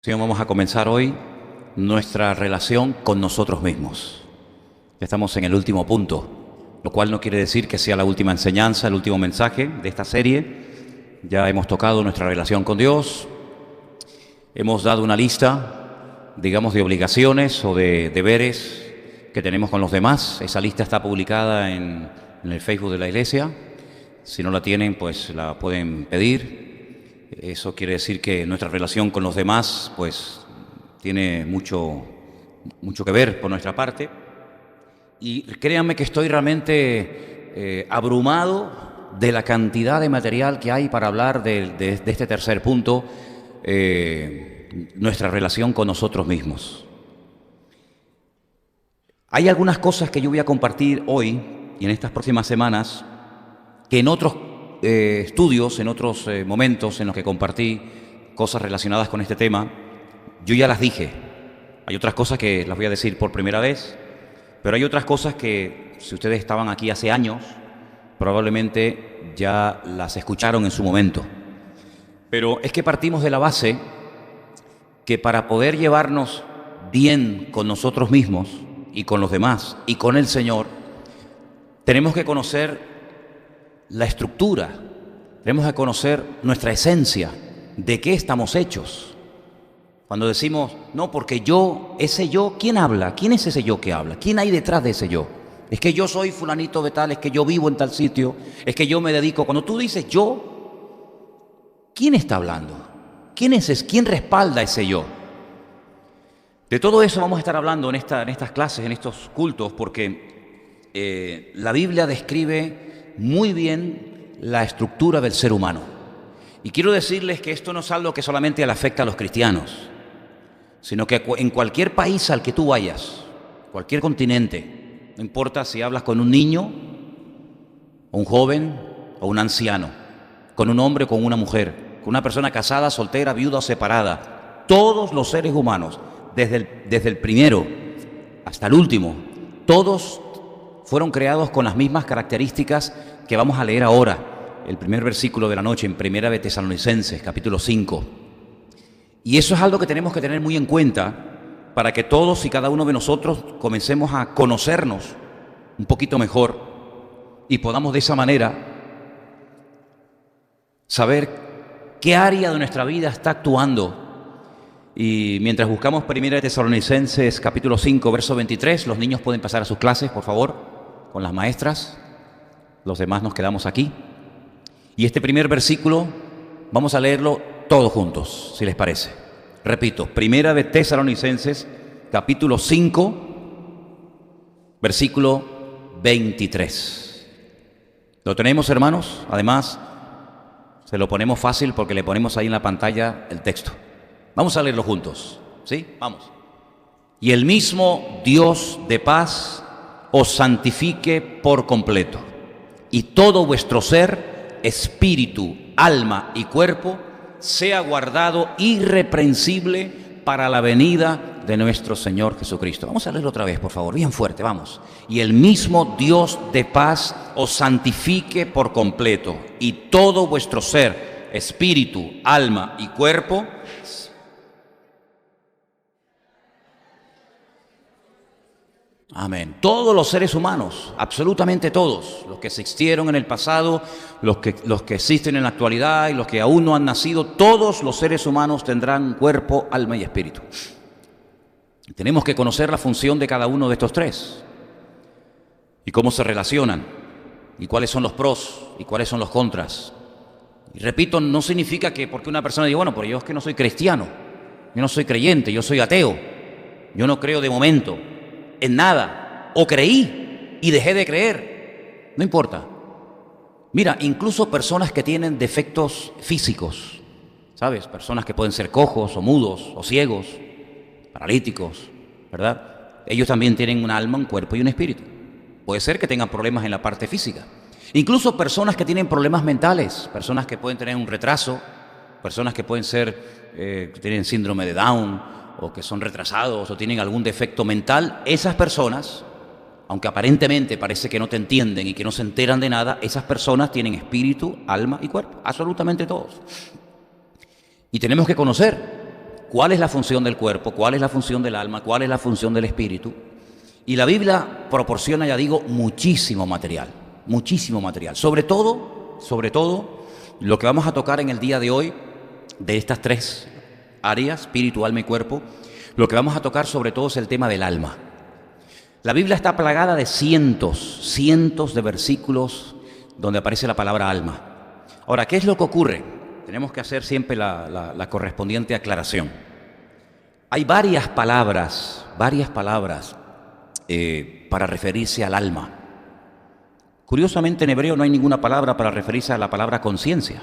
Vamos a comenzar hoy nuestra relación con nosotros mismos. Ya estamos en el último punto, lo cual no quiere decir que sea la última enseñanza, el último mensaje de esta serie. Ya hemos tocado nuestra relación con Dios, hemos dado una lista, digamos, de obligaciones o de deberes que tenemos con los demás. Esa lista está publicada en el Facebook de la iglesia. Si no la tienen, pues la pueden pedir. Eso quiere decir que nuestra relación con los demás pues tiene mucho que ver por nuestra parte. Y créanme que estoy realmente abrumado de la cantidad de material que hay para hablar de este tercer punto, nuestra relación con nosotros mismos. Hay algunas cosas que yo voy a compartir hoy y en estas próximas semanas que en otros estudios, en otros momentos en los que compartí cosas relacionadas con este tema, yo ya las dije. Hay otras cosas que las voy a decir por primera vez, pero hay otras cosas que, si ustedes estaban aquí hace años, probablemente ya las escucharon en su momento. Pero es que partimos de la base que para poder llevarnos bien con nosotros mismos y con los demás y con el Señor, tenemos que conocer la estructura, tenemos que conocer nuestra esencia, de qué estamos hechos. Cuando decimos, no, porque yo, ese yo, ¿quién habla? ¿Quién es ese yo que habla? ¿Quién hay detrás de ese yo? Es que yo soy fulanito de tal, es que yo vivo en tal sitio, es que yo me dedico. Cuando tú dices yo, ¿quién está hablando? ¿Quién es ese? ¿Quién respalda ese yo? De todo eso vamos a estar hablando en estas clases, en estos cultos, porque la Biblia describe muy bien la estructura del ser humano. Y quiero decirles que esto no es algo que solamente le afecta a los cristianos, sino que en cualquier país al que tú vayas, cualquier continente, no importa si hablas con un niño, o un joven, o un anciano, con un hombre o con una mujer, con una persona casada, soltera, viuda o separada, todos los seres humanos, desde el primero hasta el último, todos fueron creados con las mismas características que vamos a leer ahora, el primer versículo de la noche en Primera de Tesalonicenses, capítulo 5. Y eso es algo que tenemos que tener muy en cuenta para que todos y cada uno de nosotros comencemos a conocernos un poquito mejor y podamos de esa manera saber qué área de nuestra vida está actuando. Y mientras buscamos Primera de Tesalonicenses, capítulo 5, verso 23, los niños pueden pasar a sus clases, por favor, con las maestras. Los demás nos quedamos aquí. Y este primer versículo vamos a leerlo todos juntos, si les parece. Repito, Primera de Tesalonicenses, capítulo 5, versículo 23. ¿Lo tenemos, hermanos? Además, se lo ponemos fácil porque le ponemos ahí en la pantalla el texto. Vamos a leerlo juntos, ¿sí? Vamos. Y el mismo Dios de paz os santifique por completo, y todo vuestro ser, espíritu, alma y cuerpo, sea guardado irreprensible para la venida de nuestro Señor Jesucristo. Vamos a leerlo otra vez, por favor, bien fuerte, vamos. Y el mismo Dios de paz os santifique por completo, y todo vuestro ser, espíritu, alma y cuerpo, amén. Todos los seres humanos, absolutamente todos, los que existieron en el pasado, los que existen en la actualidad y los que aún no han nacido, todos los seres humanos tendrán cuerpo, alma y espíritu. Tenemos que conocer la función de cada uno de estos tres y cómo se relacionan y cuáles son los pros y cuáles son los contras. Y repito, no significa que porque una persona diga, bueno, pero yo es que no soy cristiano, yo no soy creyente, yo soy ateo, yo no creo de momento en nada, o creí y dejé de creer, no importa. Mira, incluso personas que tienen defectos físicos, ¿sabes? Personas que pueden ser cojos o mudos o ciegos, paralíticos, ¿verdad? Ellos también tienen un alma, un cuerpo y un espíritu. Puede ser que tengan problemas en la parte física. Incluso personas que tienen problemas mentales, personas que pueden tener un retraso, personas que pueden ser, que tienen síndrome de Down, o que son retrasados o tienen algún defecto mental, esas personas, aunque aparentemente parece que no te entienden y que no se enteran de nada, esas personas tienen espíritu, alma y cuerpo, absolutamente todos. Y tenemos que conocer cuál es la función del cuerpo, cuál es la función del alma, cuál es la función del espíritu. Y la Biblia proporciona, ya digo, muchísimo material. Sobre todo, lo que vamos a tocar en el día de hoy, de estas tres áreas, espíritu, alma y cuerpo, lo que vamos a tocar sobre todo es el tema del alma. La Biblia está plagada de cientos de versículos donde aparece la palabra alma. Ahora, ¿qué es lo que ocurre? Tenemos que hacer siempre la correspondiente aclaración. Hay varias palabras para referirse al alma. Curiosamente en hebreo no hay ninguna palabra para referirse a la palabra conciencia.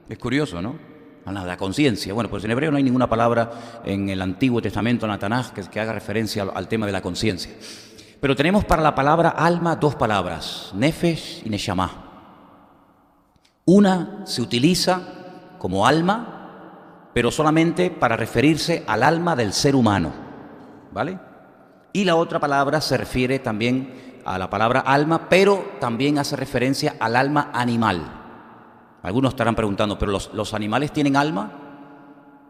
Es curioso, ¿no? A la conciencia. Bueno, pues en hebreo no hay ninguna palabra en el Antiguo Testamento, en la Tanaj, que haga referencia al tema de la conciencia. Pero tenemos para la palabra alma dos palabras, nefesh y neshama. Una se utiliza como alma, pero solamente para referirse al alma del ser humano, ¿vale? Y la otra palabra se refiere también a la palabra alma, pero también hace referencia al alma animal. Algunos estarán preguntando, ¿pero los animales tienen alma?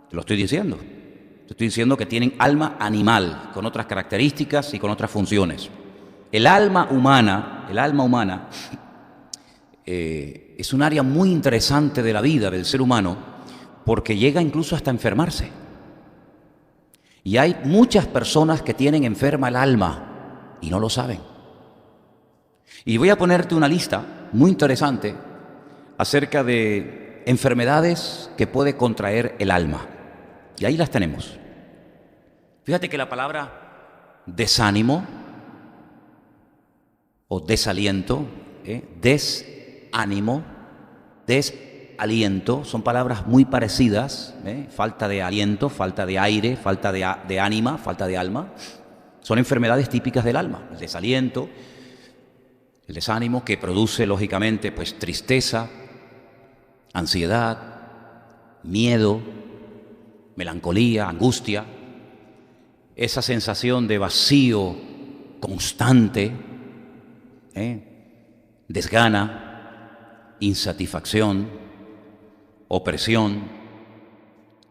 Te lo estoy diciendo. Te estoy diciendo que tienen alma animal, con otras características y con otras funciones. El alma humana es un área muy interesante de la vida del ser humano, porque llega incluso hasta enfermarse. Y hay muchas personas que tienen enferma el alma y no lo saben. Y voy a ponerte una lista muy interesante acerca de enfermedades que puede contraer el alma. Y ahí las tenemos. Fíjate que la palabra desánimo o desaliento, desánimo, desaliento, son palabras muy parecidas, falta de aliento, falta de aire, falta de ánima, falta de alma. Son enfermedades típicas del alma, el desaliento, el desánimo, que produce lógicamente pues tristeza, ansiedad, miedo, melancolía, angustia, esa sensación de vacío constante, desgana, insatisfacción, opresión,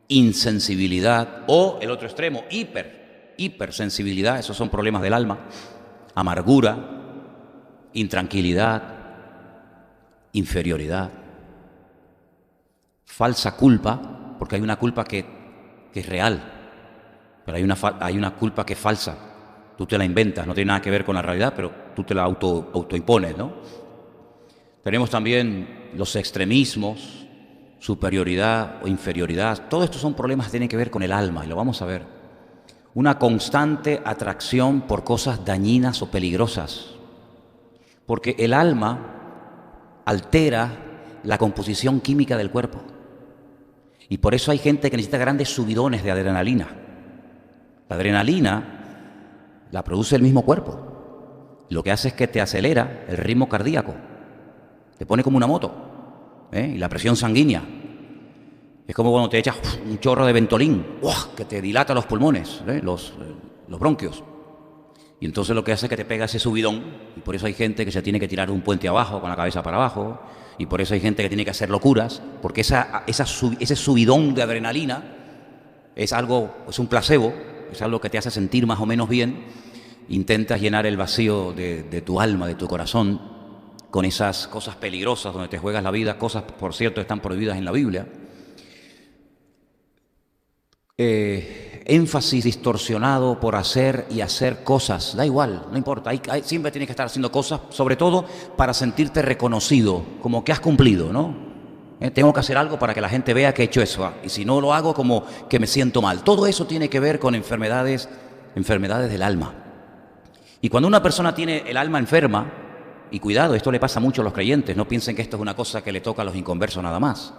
insensibilidad o el otro extremo, hipersensibilidad, esos son problemas del alma, amargura, intranquilidad, inferioridad, falsa culpa, porque hay una culpa que es real, pero hay una culpa que es falsa. Tú te la inventas, no tiene nada que ver con la realidad, pero tú te la autoimpones, ¿no? Tenemos también los extremismos, superioridad o inferioridad. Todos estos son problemas que tienen que ver con el alma, y lo vamos a ver. Una constante atracción por cosas dañinas o peligrosas, porque el alma altera la composición química del cuerpo. Y por eso hay gente que necesita grandes subidones de adrenalina. La adrenalina la produce el mismo cuerpo. Lo que hace es que te acelera el ritmo cardíaco. Te pone como una moto, y la presión sanguínea. Es como cuando te echas un chorro de Ventolin, que te dilata los pulmones, los bronquios. Y entonces lo que hace es que te pega ese subidón, y por eso hay gente que se tiene que tirar de un puente abajo, con la cabeza para abajo, y por eso hay gente que tiene que hacer locuras, porque ese subidón de adrenalina es un placebo, es algo que te hace sentir más o menos bien. Intentas llenar el vacío de tu alma, de tu corazón, con esas cosas peligrosas donde te juegas la vida, cosas, por cierto, están prohibidas en la Biblia. Énfasis distorsionado por hacer y hacer cosas, da igual, no importa, siempre tienes que estar haciendo cosas, sobre todo para sentirte reconocido, como que has cumplido, ¿no? Tengo que hacer algo para que la gente vea que he hecho eso, y si no lo hago, como que me siento mal. Todo eso tiene que ver con enfermedades del alma. Y cuando una persona tiene el alma enferma, y cuidado, esto le pasa mucho a los creyentes, no piensen que esto es una cosa que le toca a los inconversos nada más.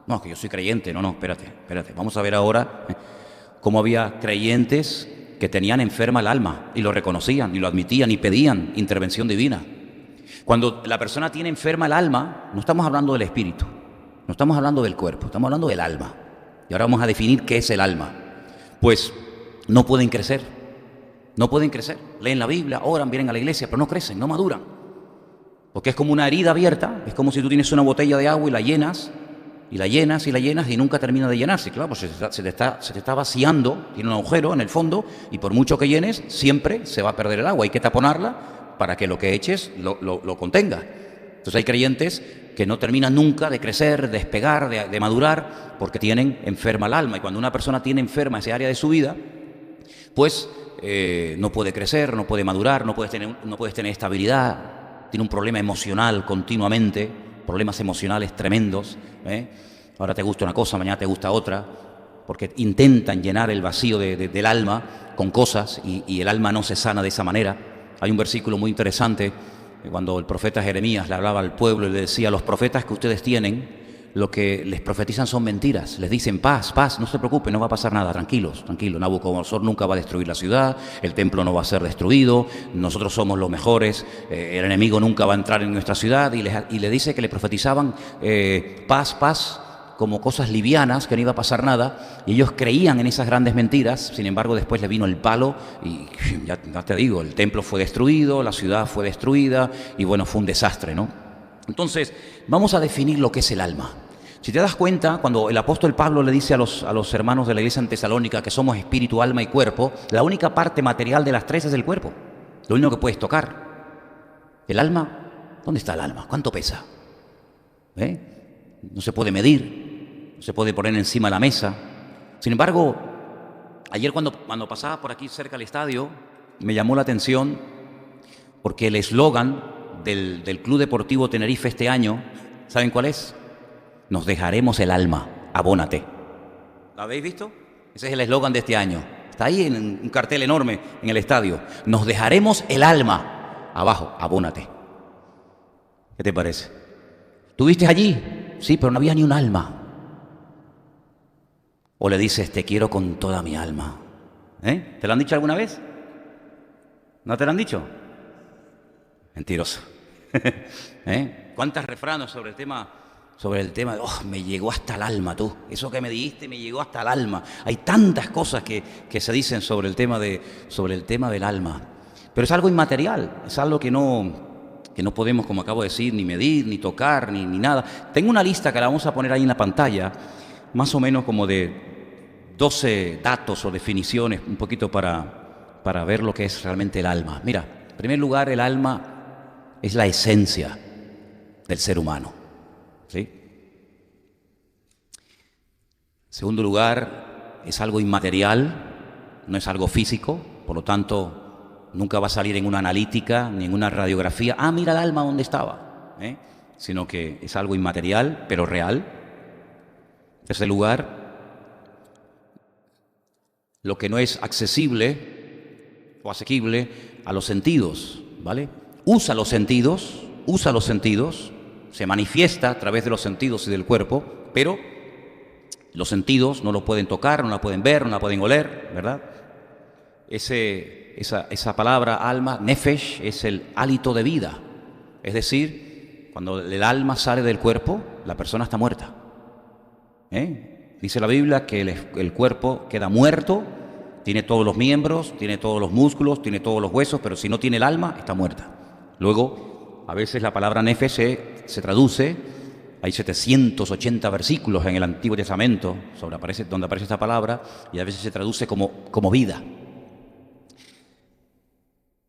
No, que yo soy creyente, no, espérate. Vamos a ver ahora cómo había creyentes que tenían enferma el alma y lo reconocían y lo admitían y pedían intervención divina. Cuando la persona tiene enferma el alma, no estamos hablando del espíritu, no estamos hablando del cuerpo, estamos hablando del alma. Y ahora vamos a definir qué es el alma. Pues no pueden crecer, leen la Biblia, oran, vienen a la iglesia, pero no crecen, no maduran. Porque es como una herida abierta, es como si tú tienes una botella de agua y la llenas y la llenas y nunca termina de llenarse. Claro, pues se te está vaciando, tiene un agujero en el fondo y por mucho que llenes, siempre se va a perder el agua. Hay que taponarla para que lo que eches lo contenga. Entonces hay creyentes que no terminan nunca de crecer, de despegar, de madurar, porque tienen enferma el alma. Y cuando una persona tiene enferma ese área de su vida, pues no puede crecer, no puede madurar, no puedes tener estabilidad, tiene un problema emocional continuamente, problemas emocionales tremendos. Ahora te gusta una cosa, mañana te gusta otra, porque intentan llenar el vacío del alma con cosas y el alma no se sana de esa manera. Hay un versículo muy interesante cuando el profeta Jeremías le hablaba al pueblo y le decía: los profetas que ustedes tienen, lo que les profetizan son mentiras, les dicen paz, paz, no se preocupen, no va a pasar nada, tranquilos, Nabucodonosor nunca va a destruir la ciudad, el templo no va a ser destruido, nosotros somos los mejores, el enemigo nunca va a entrar en nuestra ciudad, y le dice que le profetizaban paz, paz, como cosas livianas, que no iba a pasar nada, y ellos creían en esas grandes mentiras. Sin embargo, después le vino el palo y ya te digo, el templo fue destruido, la ciudad fue destruida y bueno, fue un desastre, ¿no? Entonces, vamos a definir lo que es el alma. Si te das cuenta, cuando el apóstol Pablo le dice a los hermanos de la iglesia en Tesalónica que somos espíritu, alma y cuerpo, la única parte material de las tres es el cuerpo, lo único que puedes tocar. El alma, ¿dónde está el alma? ¿Cuánto pesa? No se puede medir, no se puede poner encima de la mesa. Sin embargo, ayer cuando pasaba por aquí cerca del estadio, me llamó la atención porque el eslogan del Club Deportivo Tenerife este año, ¿saben cuál es? Nos dejaremos el alma, abónate. ¿Lo habéis visto? Ese es el eslogan de este año. Está ahí en un cartel enorme en el estadio. Nos dejaremos el alma. Abajo, abónate. ¿Qué te parece? ¿Tuviste allí? Sí, pero no había ni un alma. O le dices: te quiero con toda mi alma. ¿Te lo han dicho alguna vez? ¿No te lo han dicho? Mentiroso. ¿Cuántos refranes sobre el tema de, me llegó hasta el alma, tú? Eso que me dijiste me llegó hasta el alma. Hay tantas cosas que se dicen sobre el tema del alma. Pero es algo inmaterial, es algo que no podemos, como acabo de decir, ni medir, ni tocar, ni nada. Tengo una lista que la vamos a poner ahí en la pantalla, más o menos como de 12 datos o definiciones, un poquito para ver lo que es realmente el alma. Mira, en primer lugar, el alma es la esencia del ser humano, ¿sí? En segundo lugar, es algo inmaterial, no es algo físico, por lo tanto, nunca va a salir en una analítica, ni en una radiografía. Mira el alma dónde estaba, sino que es algo inmaterial, pero real. En tercer lugar, lo que no es accesible o asequible a los sentidos, ¿vale? Usa los sentidos, se manifiesta a través de los sentidos y del cuerpo, pero los sentidos no lo pueden tocar, no la pueden ver, no la pueden oler, ¿verdad? Esa palabra alma, nefesh, es el hálito de vida. Es decir, cuando el alma sale del cuerpo, la persona está muerta. Dice la Biblia que el cuerpo queda muerto, tiene todos los miembros, tiene todos los músculos, tiene todos los huesos, pero si no tiene el alma, está muerta. Luego, a veces la palabra nefesh se traduce, hay 780 versículos en el Antiguo Testamento donde aparece esta palabra, y a veces se traduce como vida.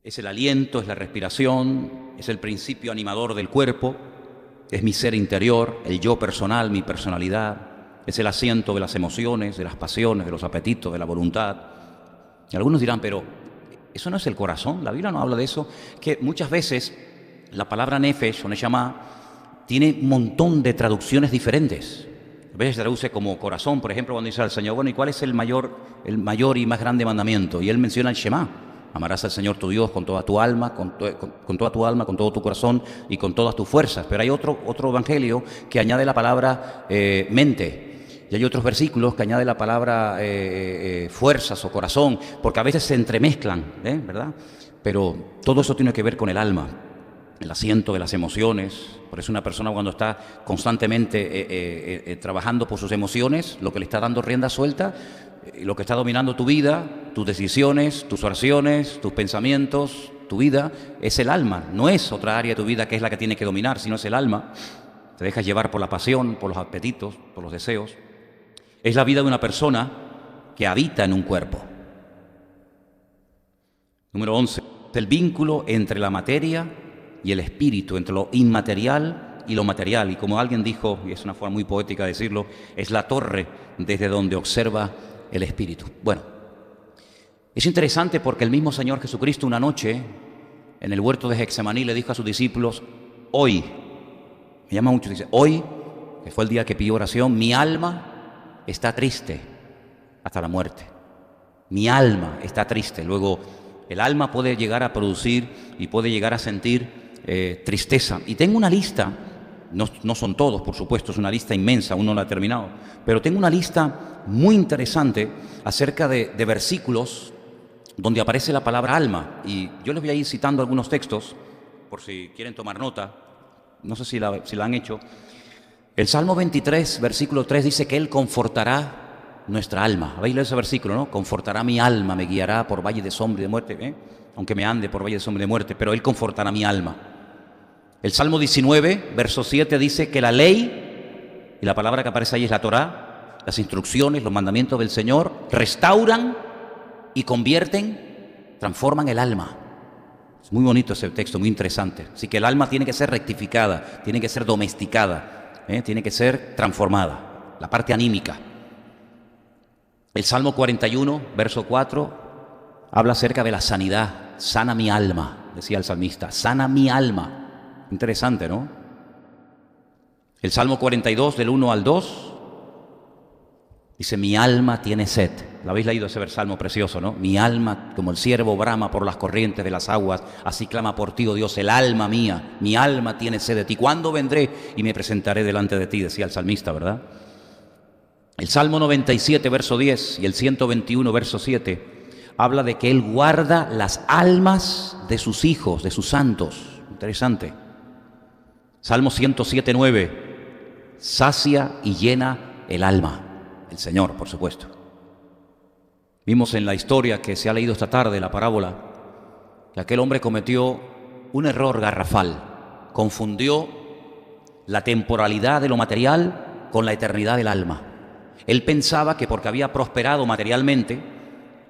Es el aliento, es la respiración, es el principio animador del cuerpo, es mi ser interior, el yo personal, mi personalidad, es el asiento de las emociones, de las pasiones, de los apetitos, de la voluntad. Y algunos dirán, pero ¿eso no es el corazón? La Biblia no habla de eso. Que muchas veces la palabra nefesh o neshama tiene un montón de traducciones diferentes. A veces se traduce como corazón, por ejemplo, cuando dice al Señor, bueno, ¿y cuál es el mayor y más grande mandamiento? Y Él menciona el Shema. Amarás al Señor tu Dios con toda tu alma, con toda tu alma, con todo tu corazón y con todas tus fuerzas. Pero hay otro evangelio que añade la palabra mente. Y hay otros versículos que añade la palabra fuerzas o corazón, porque a veces se entremezclan, ¿verdad? Pero todo eso tiene que ver con el alma, el asiento de las emociones. Por eso una persona cuando está constantemente trabajando por sus emociones, lo que le está dando rienda suelta, lo que está dominando tu vida, tus decisiones, tus oraciones, tus pensamientos, tu vida, es el alma. No es otra área de tu vida que es la que tiene que dominar, sino es el alma. te dejas llevar por la pasión, por los apetitos, por los deseos. Es la vida de una persona que habita en un cuerpo. Número 11. El vínculo entre la materia y el espíritu, entre lo inmaterial y lo material. Y como alguien dijo, y es una forma muy poética de decirlo, es la torre desde donde observa el espíritu. Bueno, es interesante porque el mismo Señor Jesucristo una noche en el huerto de Getsemaní le dijo a sus discípulos, hoy, me llama mucho, dice, hoy, que fue el día que pidió oración, mi alma está triste hasta la muerte. Mi alma está triste. Luego, el alma puede llegar a producir y puede llegar a sentir tristeza. Y tengo una lista, no son todos, por supuesto, es una lista inmensa, aún no la he terminado, pero tengo una lista muy interesante acerca de versículos donde aparece la palabra alma. Y yo les voy a ir citando algunos textos, por si quieren tomar nota, no sé si la han hecho. El Salmo 23, versículo 3 dice que Él confortará nuestra alma. ¿Habéis leído ese versículo, no? Confortará mi alma, me guiará por valle de sombra y de muerte, aunque me ande por valle de sombra y de muerte, pero Él confortará mi alma. El Salmo 19, verso 7 dice que la ley, y la palabra que aparece ahí es la Torá, las instrucciones, los mandamientos del Señor, restauran y convierten, transforman el alma. Es muy bonito ese texto, muy interesante. Así que el alma tiene que ser rectificada, tiene que ser domesticada, tiene que ser transformada, la parte anímica. El Salmo 41, verso 4, habla acerca de la sanidad. Sana mi alma, decía el salmista, sana mi alma. Interesante, ¿no? El Salmo 42, del 1 al 2, dice, mi alma tiene sed. ¿Lo habéis leído ese salmo precioso, no? Mi alma, como el ciervo brama por las corrientes de las aguas, así clama por ti, oh Dios, el alma mía. Mi alma tiene sed de ti. ¿Cuándo vendré y me presentaré delante de ti? Decía el salmista, ¿verdad? El Salmo 97, verso 10 y el 121, verso 7, habla de que Él guarda las almas de sus hijos, de sus santos. Interesante. Salmo 107, 9, sacia y llena el alma. El Señor, por supuesto. Vimos en la historia que se ha leído esta tarde, la parábola, que aquel hombre cometió un error garrafal. Confundió la temporalidad de lo material con la eternidad del alma. Él pensaba que porque había prosperado materialmente,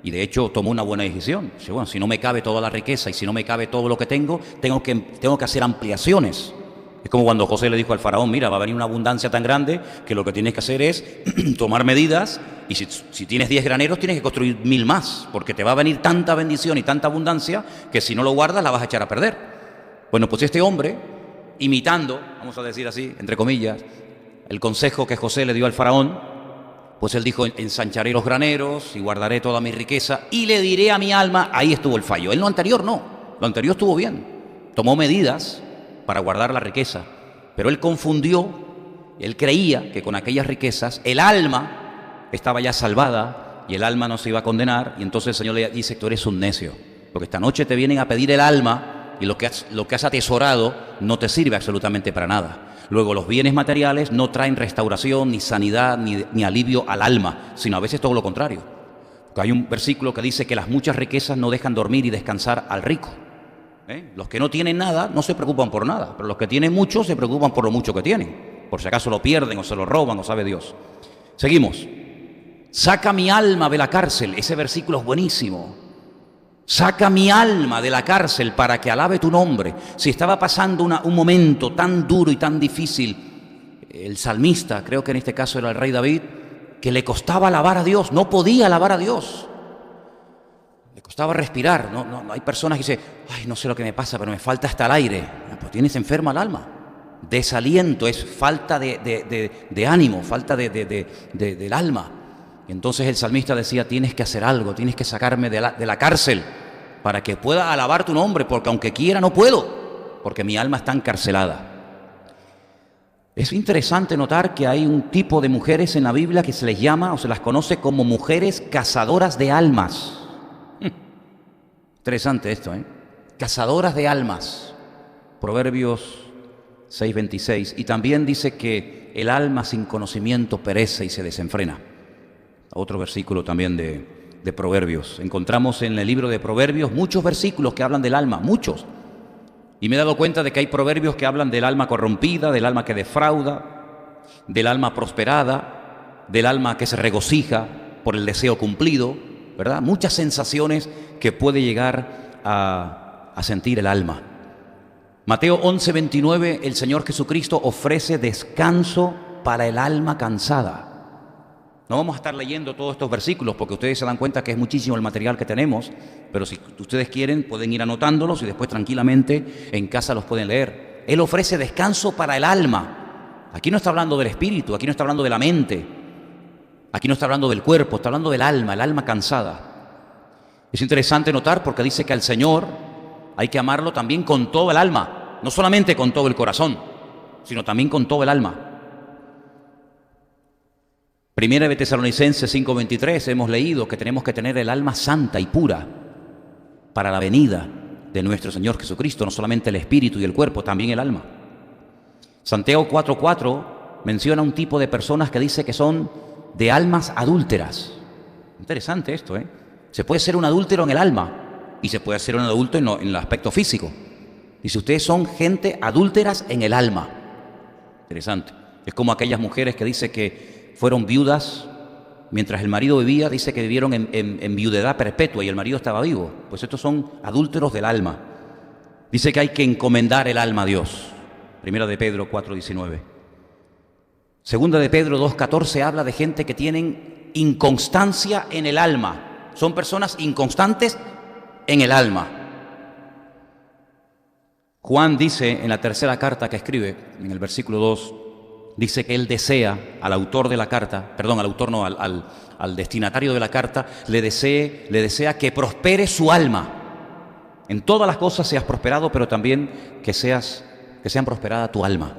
y de hecho tomó una buena decisión, dice, bueno, si no me cabe toda la riqueza y si no me cabe todo lo que tengo que hacer ampliaciones. Es como cuando José le dijo al faraón, mira, va a venir una abundancia tan grande que lo que tienes que hacer es tomar medidas y si tienes 10 graneros tienes que construir 1000 más, porque te va a venir tanta bendición y tanta abundancia que si no lo guardas la vas a echar a perder. Bueno, pues este hombre, imitando, vamos a decir así, entre comillas, el consejo que José le dio al faraón, pues él dijo, ensancharé los graneros y guardaré toda mi riqueza y le diré a mi alma, ahí estuvo el fallo. En lo anterior no, lo anterior estuvo bien, tomó medidas para guardar la riqueza, pero él confundió, él creía que con aquellas riquezas el alma estaba ya salvada y el alma no se iba a condenar, y entonces el Señor le dice, tú eres un necio, porque esta noche te vienen a pedir el alma y lo que has atesorado no te sirve absolutamente para nada. Luego los bienes materiales no traen restauración, ni sanidad, ni alivio al alma, sino a veces todo lo contrario. Porque hay un versículo que dice que las muchas riquezas no dejan dormir y descansar al rico. Los que no tienen nada no se preocupan por nada, pero los que tienen mucho se preocupan por lo mucho que tienen, por si acaso lo pierden o se lo roban o sabe Dios. Seguimos. Saca mi alma de la cárcel. Ese versículo es buenísimo. Saca mi alma de la cárcel para que alabe tu nombre. Si estaba pasando un momento tan duro y tan difícil, el salmista, creo que en este caso era el rey David, que le costaba alabar a Dios, no podía alabar a Dios. Le costaba respirar. No, hay personas que dicen, ay, no sé lo que me pasa, pero me falta hasta el aire. Pues tienes enferma el alma. Desaliento, es falta de ánimo, falta del alma. Y entonces el salmista decía, tienes que hacer algo, tienes que sacarme de la cárcel para que pueda alabar tu nombre, porque aunque quiera no puedo, porque mi alma está encarcelada. Es interesante notar que hay un tipo de mujeres en la Biblia que se les llama o se las conoce como mujeres cazadoras de almas. Interesante esto, Cazadoras de almas. Proverbios 6:26. Y también dice que el alma sin conocimiento perece y se desenfrena. Otro versículo también de Proverbios. Encontramos en el libro de Proverbios muchos versículos que hablan del alma, muchos. Y me he dado cuenta de que hay proverbios que hablan del alma corrompida, del alma que defrauda, del alma prosperada, del alma que se regocija por el deseo cumplido, ¿verdad? Muchas sensaciones que puede llegar a sentir el alma. Mateo 11:29, el Señor Jesucristo ofrece descanso para el alma cansada. No vamos a estar leyendo todos estos versículos porque ustedes se dan cuenta que es muchísimo el material que tenemos, pero si ustedes quieren pueden ir anotándolos y después tranquilamente en casa los pueden leer. Él ofrece descanso para el alma. Aquí no está hablando del espíritu, aquí no está hablando de la mente, aquí no está hablando del cuerpo, está hablando del alma, el alma cansada. Es interesante notar porque dice que al Señor hay que amarlo también con todo el alma, no solamente con todo el corazón, sino también con todo el alma. Primera de Tesalonicenses 5:23 hemos leído que tenemos que tener el alma santa y pura para la venida de nuestro Señor Jesucristo, no solamente el espíritu y el cuerpo, también el alma. Santiago 4:4 menciona un tipo de personas que dice que son de almas adúlteras. Interesante esto, ¿eh? Se puede ser un adúltero en el alma y se puede ser un adulto en el aspecto físico. Dice, ustedes son gente adúlteras en el alma. Interesante. Es como aquellas mujeres que dice que fueron viudas mientras el marido vivía, dice que vivieron en viudedad perpetua y el marido estaba vivo. Pues estos son adúlteros del alma. Dice que hay que encomendar el alma a Dios. Primera de Pedro 4:19. Segunda de Pedro 2:14 habla de gente que tienen inconstancia en el alma. Son personas inconstantes en el alma. Juan dice en la tercera carta que escribe, en el versículo 2, dice que él desea al autor de la carta, perdón, al autor no, al destinatario de la carta, le desea que prospere su alma. En todas las cosas seas prosperado, pero también que sean prosperada tu alma.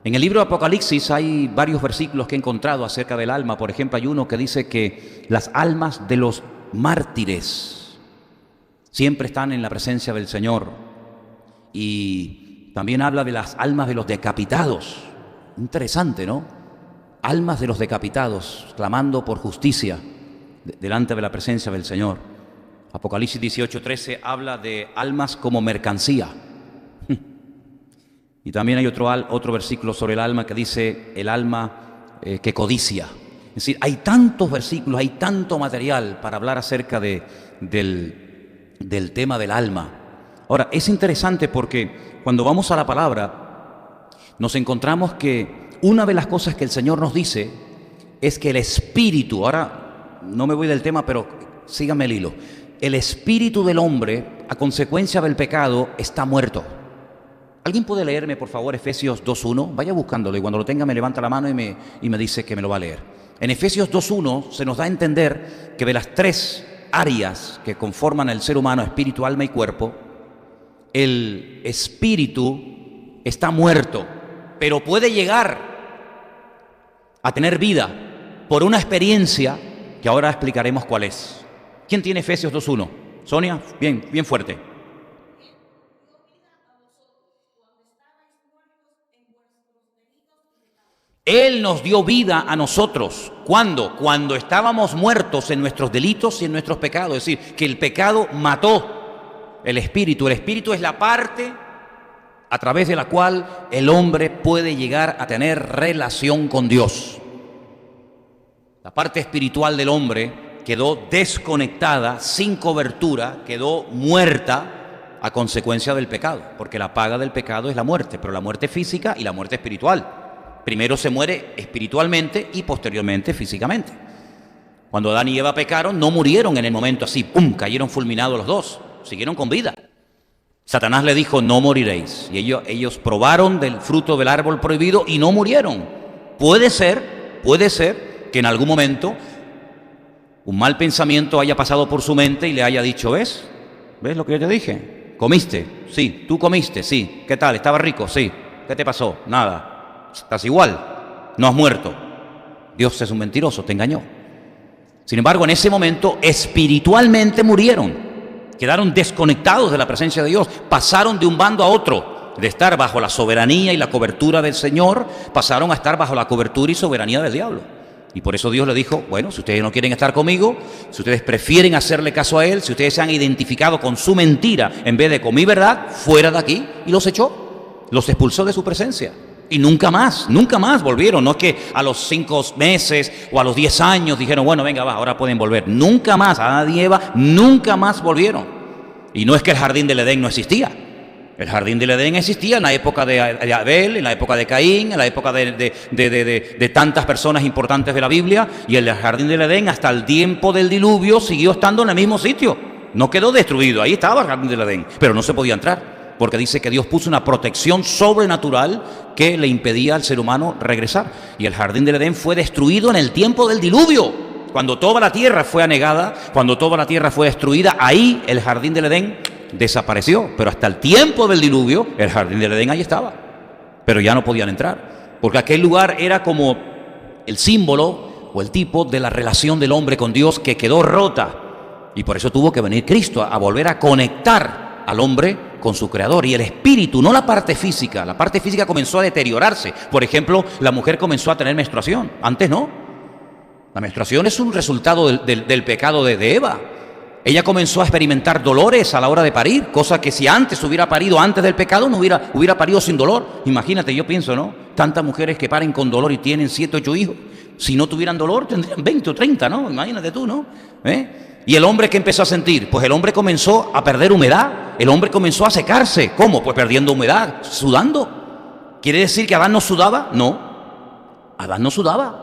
En el libro de Apocalipsis hay varios versículos que he encontrado acerca del alma. Por ejemplo, hay uno que dice que las almas de los mártires siempre están en la presencia del Señor. Y también habla de las almas de los decapitados. Interesante, ¿no? Almas de los decapitados, clamando por justicia delante de la presencia del Señor. Apocalipsis 18:13 habla de almas como mercancía. Y también hay otro versículo sobre el alma que dice el alma que codicia. Es decir, hay tantos versículos, hay tanto material para hablar acerca del tema del alma. Ahora, es interesante porque cuando vamos a la palabra, nos encontramos que una de las cosas que el Señor nos dice es que el espíritu, ahora no me voy del tema, pero síganme el hilo, el espíritu del hombre, a consecuencia del pecado, está muerto. ¿Alguien puede leerme, por favor, Efesios 2:1? Vaya buscándolo y cuando lo tenga me levanta la mano y me dice que me lo va a leer. En Efesios 2:1 se nos da a entender que de las tres áreas que conforman el ser humano, espíritu, alma y cuerpo, el espíritu está muerto, pero puede llegar a tener vida por una experiencia que ahora explicaremos cuál es. ¿Quién tiene Efesios 2:1? Sonia, bien fuerte. Él nos dio vida a nosotros. ¿Cuándo? Cuando estábamos muertos en nuestros delitos y en nuestros pecados. Es decir, que el pecado mató el espíritu. El espíritu es la parte a través de la cual el hombre puede llegar a tener relación con Dios. La parte espiritual del hombre quedó desconectada, sin cobertura, quedó muerta a consecuencia del pecado, porque la paga del pecado es la muerte, pero la muerte física y la muerte espiritual. Primero se muere espiritualmente y posteriormente físicamente. Cuando Adán y Eva pecaron, no murieron en el momento así, ¡pum!, cayeron fulminados los dos, siguieron con vida. Satanás le dijo, no moriréis. Y ellos probaron del fruto del árbol prohibido y no murieron. Puede ser que en algún momento un mal pensamiento haya pasado por su mente y le haya dicho, ¿ves lo que yo te dije? ¿Comiste? Sí. ¿Tú comiste? Sí. ¿Qué tal? ¿Estaba rico? Sí. ¿Qué te pasó? Nada. Estás igual. No has muerto. Dios es un mentiroso, te engañó. Sin embargo, en ese momento espiritualmente murieron. Quedaron desconectados de la presencia de Dios, pasaron de un bando a otro, de estar bajo la soberanía y la cobertura del Señor, pasaron a estar bajo la cobertura y soberanía del diablo. Y por eso Dios le dijo, bueno, si ustedes no quieren estar conmigo, si ustedes prefieren hacerle caso a Él, si ustedes se han identificado con su mentira en vez de con mi verdad, fuera de aquí. Y los echó, los expulsó de su presencia. Y nunca más volvieron. No es que a los 5 meses o a los 10 años dijeron, bueno, venga, va, ahora pueden volver. Nunca más, Adán y Eva nunca más volvieron. Y no es que el jardín del Edén no existía. El jardín del Edén existía en la época de Abel, en la época de Caín, en la época de tantas personas importantes de la Biblia, y el jardín del Edén hasta el tiempo del diluvio siguió estando en el mismo sitio. No quedó destruido, ahí estaba el jardín del Edén, pero no se podía entrar, porque dice que Dios puso una protección sobrenatural que le impedía al ser humano regresar. Y el jardín del Edén fue destruido en el tiempo del diluvio, cuando toda la tierra fue anegada, cuando toda la tierra fue destruida. Ahí el jardín del Edén desapareció, pero hasta el tiempo del diluvio el jardín del Edén ahí estaba, pero ya no podían entrar, porque aquel lugar era como el símbolo o el tipo de la relación del hombre con Dios que quedó rota, y por eso tuvo que venir Cristo a volver a conectar al hombre con su creador. Y el espíritu, no la parte física comenzó a deteriorarse. Por ejemplo, la mujer comenzó a tener menstruación, antes no. La menstruación es un resultado del pecado de Eva. Ella comenzó a experimentar dolores a la hora de parir, cosa que si antes hubiera parido antes del pecado, no hubiera parido sin dolor. Imagínate, yo pienso, ¿no? Tantas mujeres que paren con dolor y tienen 7, 8 hijos. Si no tuvieran dolor, tendrían 20 o 30, ¿no? Imagínate tú, ¿no? ¿Y el hombre qué empezó a sentir? Pues el hombre comenzó a perder humedad. El hombre comenzó a secarse. ¿Cómo? Pues perdiendo humedad, sudando. ¿Quiere decir que Adán no sudaba? No, Adán no sudaba.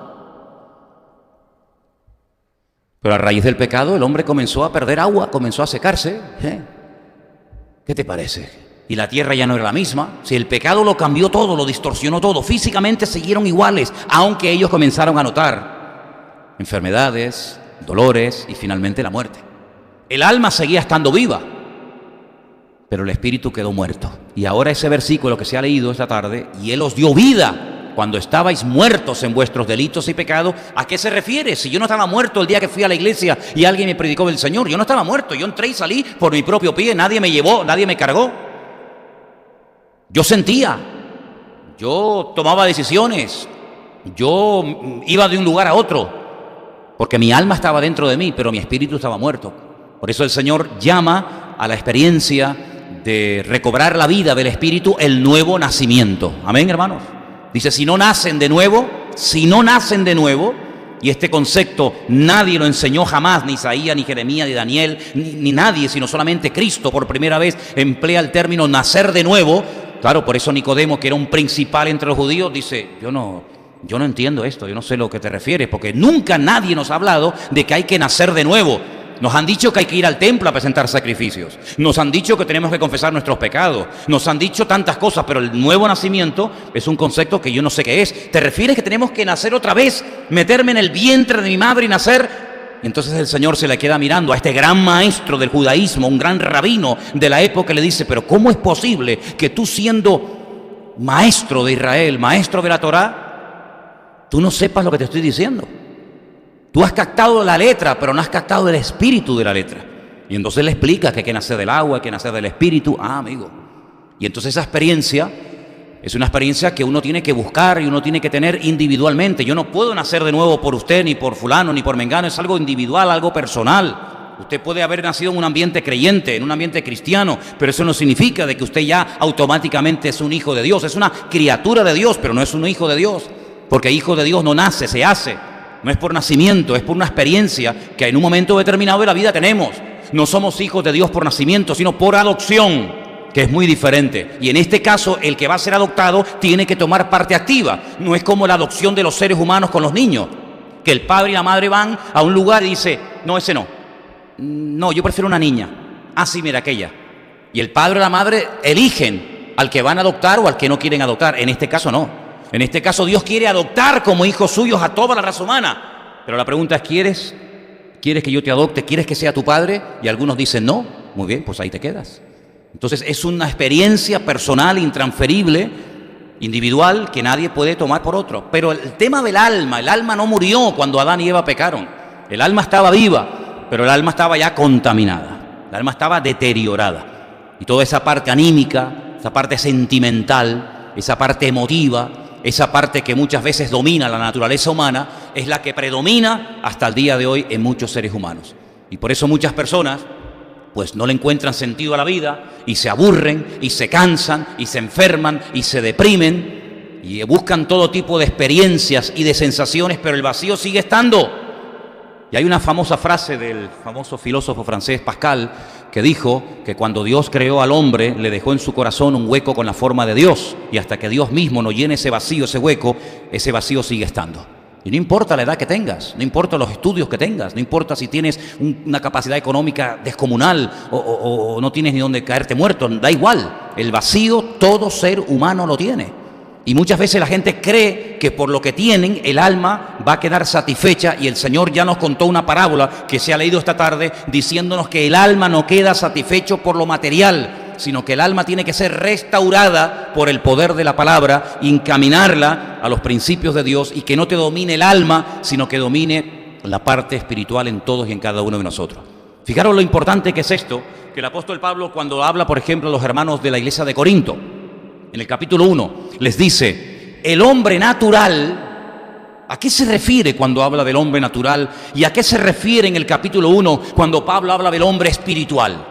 Pero a raíz del pecado el hombre comenzó a perder agua, comenzó a secarse. ¿Qué te parece? Y la tierra ya no era la misma. Si el pecado lo cambió todo, lo distorsionó todo, físicamente siguieron iguales, aunque ellos comenzaron a notar enfermedades, dolores y finalmente la muerte. El alma seguía estando viva, pero el espíritu quedó muerto. Y ahora ese versículo que se ha leído esta tarde, y Él os dio vida cuando estabais muertos en vuestros delitos y pecados. ¿A qué se refiere? Si yo no estaba muerto el día que fui a la iglesia y alguien me predicó del Señor, yo no estaba muerto, yo entré y salí por mi propio pie, nadie me llevó, nadie me cargó. Yo sentía, yo tomaba decisiones, yo iba de un lugar a otro, porque mi alma estaba dentro de mí, pero mi espíritu estaba muerto. Por eso el Señor llama a la experiencia de recobrar la vida del espíritu el nuevo nacimiento. Amén, hermanos. Dice, si no nacen de nuevo, y este concepto nadie lo enseñó jamás, ni Isaías, ni Jeremías, ni Daniel, ni nadie, sino solamente Cristo por primera vez emplea el término nacer de nuevo. Claro, por eso Nicodemo, que era un principal entre los judíos, dice, yo no entiendo esto, yo no sé a lo que te refieres, porque nunca nadie nos ha hablado de que hay que nacer de nuevo. Nos han dicho que hay que ir al templo a presentar sacrificios. Nos han dicho que tenemos que confesar nuestros pecados. Nos han dicho tantas cosas, pero el nuevo nacimiento es un concepto que yo no sé qué es. ¿Te refieres que tenemos que nacer otra vez? ¿Meterme en el vientre de mi madre y nacer? Entonces el Señor se le queda mirando a este gran maestro del judaísmo, un gran rabino de la época, y le dice, pero ¿cómo es posible que tú, siendo maestro de Israel, maestro de la Torá, tú no sepas lo que te estoy diciendo? Tú has captado la letra, pero no has captado el espíritu de la letra. Y entonces le explica que hay que nacer del agua, hay que nacer del espíritu. Ah, amigo. Y entonces esa experiencia es una experiencia que uno tiene que buscar y uno tiene que tener individualmente. Yo no puedo nacer de nuevo por usted, ni por fulano, ni por mengano. Es algo individual, algo personal. Usted puede haber nacido en un ambiente creyente, en un ambiente cristiano, pero eso no significa de que usted ya automáticamente es un hijo de Dios. Es una criatura de Dios, pero no es un hijo de Dios. Porque hijo de Dios no nace, se hace. No es por nacimiento, es por una experiencia que en un momento determinado de la vida tenemos. No somos hijos de Dios por nacimiento, sino por adopción, que es muy diferente. Y en este caso, el que va a ser adoptado tiene que tomar parte activa. No es como la adopción de los seres humanos con los niños, que el padre y la madre van a un lugar y dicen, no, ese no. No, yo prefiero una niña. Ah, sí, mira, aquella. Y el padre o la madre eligen al que van a adoptar o al que no quieren adoptar. En este caso no. En este caso Dios quiere adoptar como hijos suyos a toda la raza humana. Pero la pregunta es, ¿quieres que yo te adopte? ¿Quieres que sea tu padre? Y algunos dicen no. Muy bien, pues ahí te quedas. Entonces es una experiencia personal, intransferible, individual, que nadie puede tomar por otro. Pero el tema del alma, el alma no murió cuando Adán y Eva pecaron. El alma estaba viva, pero el alma estaba ya contaminada. El alma estaba deteriorada. Y toda esa parte anímica, esa parte sentimental, esa parte emotiva, esa parte que muchas veces domina la naturaleza humana, es la que predomina hasta el día de hoy en muchos seres humanos. Y por eso muchas personas pues no le encuentran sentido a la vida y se aburren y se cansan y se enferman y se deprimen y buscan todo tipo de experiencias y de sensaciones, pero el vacío sigue estando. Y hay una famosa frase del famoso filósofo francés Pascal que dijo que cuando Dios creó al hombre le dejó en su corazón un hueco con la forma de Dios, y hasta que Dios mismo no llene ese vacío, ese hueco, ese vacío sigue estando. Y no importa la edad que tengas, no importa los estudios que tengas, no importa si tienes una capacidad económica descomunal o no tienes ni dónde caerte muerto, da igual, el vacío todo ser humano lo tiene. Y muchas veces la gente cree que por lo que tienen el alma va a quedar satisfecha, y el Señor ya nos contó una parábola que se ha leído esta tarde diciéndonos que el alma no queda satisfecho por lo material, sino que el alma tiene que ser restaurada por el poder de la palabra, encaminarla a los principios de Dios, y que no te domine el alma, sino que domine la parte espiritual en todos y en cada uno de nosotros. Fijaros lo importante que es esto, que el apóstol Pablo, cuando habla, por ejemplo, a los hermanos de la iglesia de Corinto, en el capítulo 1, les dice, el hombre natural, ¿a qué se refiere cuando habla del hombre natural? ¿Y a qué se refiere en el capítulo 1 cuando Pablo habla del hombre espiritual?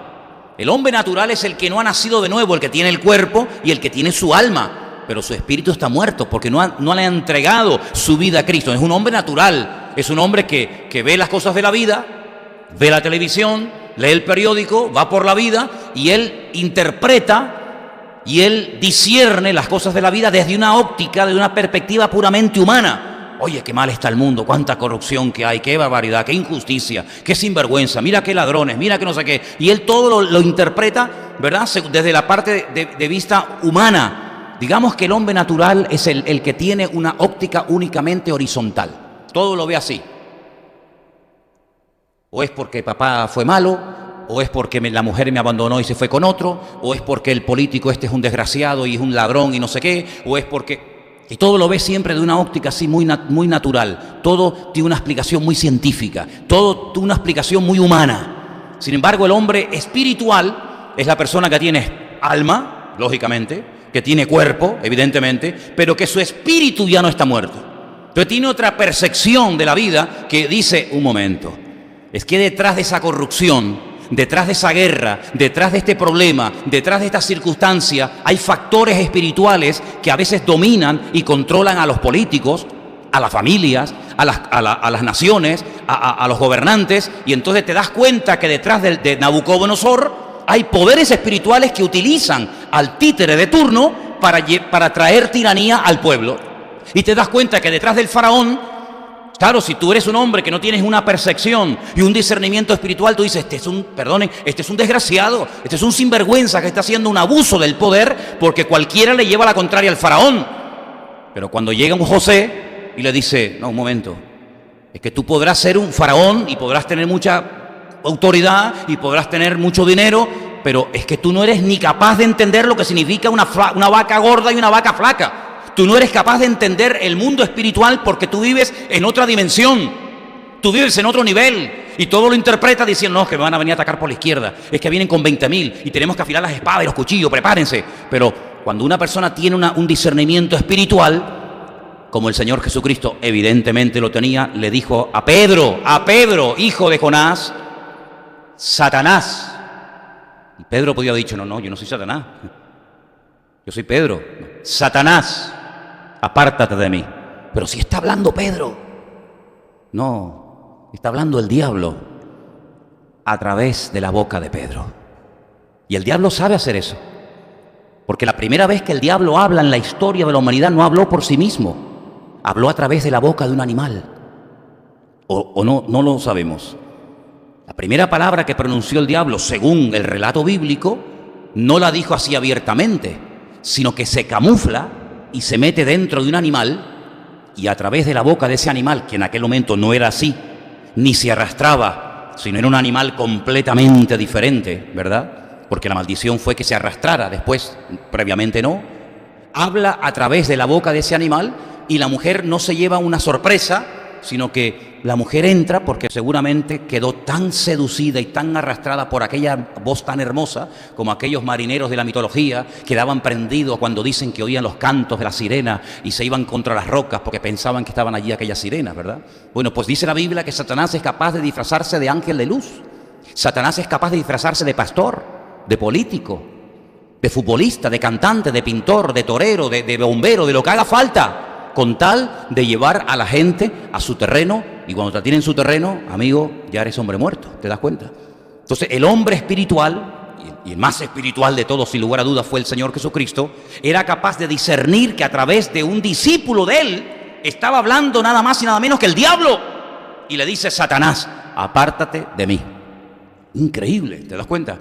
El hombre natural es el que no ha nacido de nuevo, el que tiene el cuerpo y el que tiene su alma, pero su espíritu está muerto porque no le ha entregado su vida a Cristo. Es un hombre natural, es un hombre que ve las cosas de la vida, ve la televisión, lee el periódico, va por la vida y él interpreta y él discierne las cosas de la vida desde una óptica, desde una perspectiva puramente humana. Oye, qué mal está el mundo, cuánta corrupción que hay, qué barbaridad, qué injusticia, qué sinvergüenza, mira qué ladrones, mira qué no sé qué. Y él todo lo interpreta, ¿verdad?, desde la parte de vista humana. Digamos que el hombre natural es el que tiene una óptica únicamente horizontal. Todo lo ve así. O es porque papá fue malo, o es porque la mujer me abandonó y se fue con otro, o es porque el político este es un desgraciado y es un ladrón y no sé qué, o es porque... Y todo lo ve siempre de una óptica así muy natural. Todo tiene una explicación muy científica, todo tiene una explicación muy humana. Sin embargo, el hombre espiritual es la persona que tiene alma, lógicamente, que tiene cuerpo, evidentemente, pero que su espíritu ya no está muerto. Pero tiene otra percepción de la vida que dice, un momento, es que detrás de esa corrupción, detrás de esa guerra, detrás de este problema, detrás de esta circunstancia, hay factores espirituales que a veces dominan y controlan a los políticos, a las familias, a las naciones, a los gobernantes, y entonces te das cuenta que detrás de Nabucodonosor hay poderes espirituales que utilizan al títere de turno para traer tiranía al pueblo. Y te das cuenta que detrás del faraón, claro, si tú eres un hombre que no tienes una percepción y un discernimiento espiritual, tú dices, este es un desgraciado, este es un sinvergüenza que está haciendo un abuso del poder porque cualquiera le lleva la contraria al faraón. Pero cuando llega un José y le dice, no, un momento, es que tú podrás ser un faraón y podrás tener mucha autoridad y podrás tener mucho dinero, pero es que tú no eres ni capaz de entender lo que significa una vaca gorda y una vaca flaca. Tú no eres capaz de entender el mundo espiritual porque tú vives en otra dimensión, tú vives en otro nivel y todo lo interpretas diciendo, no, que me van a venir a atacar por la izquierda, es que vienen con 20.000 y tenemos que afilar las espadas y los cuchillos, prepárense. Pero cuando una persona tiene un discernimiento espiritual, como el Señor Jesucristo evidentemente lo tenía, le dijo a Pedro, hijo de Jonás, Satanás. Y Pedro podía haber dicho, no, yo no soy Satanás, yo soy Pedro. No. Satanás, apártate de mí. Pero si está hablando Pedro. No, está hablando el diablo a través de la boca de Pedro. Y el diablo sabe hacer eso. Porque la primera vez que el diablo habla en la historia de la humanidad no habló por sí mismo. Habló a través de la boca de un animal. O no lo sabemos. La primera palabra que pronunció el diablo, según el relato bíblico, no la dijo así abiertamente, sino que se camufla y se mete dentro de un animal, y a través de la boca de ese animal, que en aquel momento no era así, ni se arrastraba, sino era un animal completamente diferente, ¿verdad? Porque la maldición fue que se arrastrara, después, previamente no. Habla a través de la boca de ese animal y la mujer no se lleva una sorpresa sino que la mujer entra porque seguramente quedó tan seducida y tan arrastrada por aquella voz tan hermosa, como aquellos marineros de la mitología quedaban prendidos cuando dicen que oían los cantos de la sirena y se iban contra las rocas porque pensaban que estaban allí aquellas sirenas, ¿verdad? Bueno, pues dice la Biblia que Satanás es capaz de disfrazarse de ángel de luz. Satanás es capaz de disfrazarse de pastor, de político, de futbolista, de cantante, de pintor, de torero, de bombero, de lo que haga falta, con tal de llevar a la gente a su terreno. Y cuando te tienen en su terreno, amigo, ya eres hombre muerto, ¿te das cuenta? Entonces el hombre espiritual, y el más espiritual de todos sin lugar a dudas fue el Señor Jesucristo, era capaz de discernir que a través de un discípulo de él estaba hablando nada más y nada menos que el diablo. Y le dice: Satanás, apártate de mí. Increíble, ¿te das cuenta?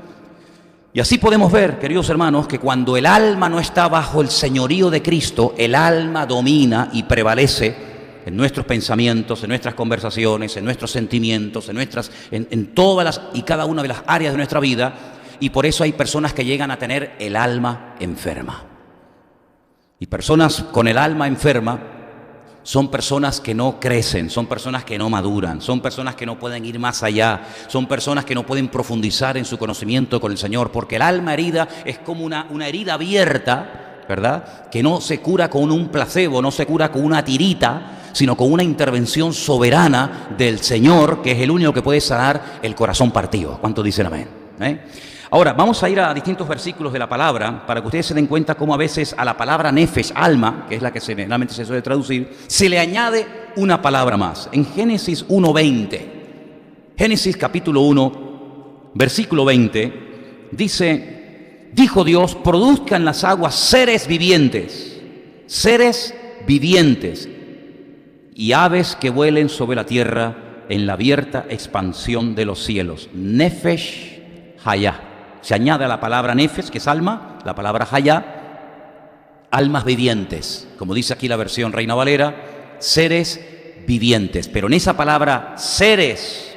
Y así podemos ver, queridos hermanos, que cuando el alma no está bajo el señorío de Cristo, el alma domina y prevalece en nuestros pensamientos, en nuestras conversaciones, en nuestros sentimientos, en todas las y cada una de las áreas de nuestra vida, y por eso hay personas que llegan a tener el alma enferma. Y personas con el alma enferma son personas que no crecen, son personas que no maduran, son personas que no pueden ir más allá, son personas que no pueden profundizar en su conocimiento con el Señor, porque el alma herida es como una herida abierta, ¿verdad? Que no se cura con un placebo, no se cura con una tirita, sino con una intervención soberana del Señor, que es el único que puede sanar el corazón partido. ¿Cuántos dicen amén? Ahora, vamos a ir a distintos versículos de la palabra para que ustedes se den cuenta cómo a veces a la palabra nefesh, alma, que es la que generalmente se suele traducir, se le añade una palabra más. En Génesis 1:20, Génesis capítulo 1, versículo 20, dice: dijo Dios, produzcan las aguas seres vivientes, y aves que vuelen sobre la tierra en la abierta expansión de los cielos. Nefesh hayá. Se añade a la palabra nefesh, que es alma, la palabra hayá, almas vivientes. Como dice aquí la versión Reina Valera, seres vivientes. Pero en esa palabra seres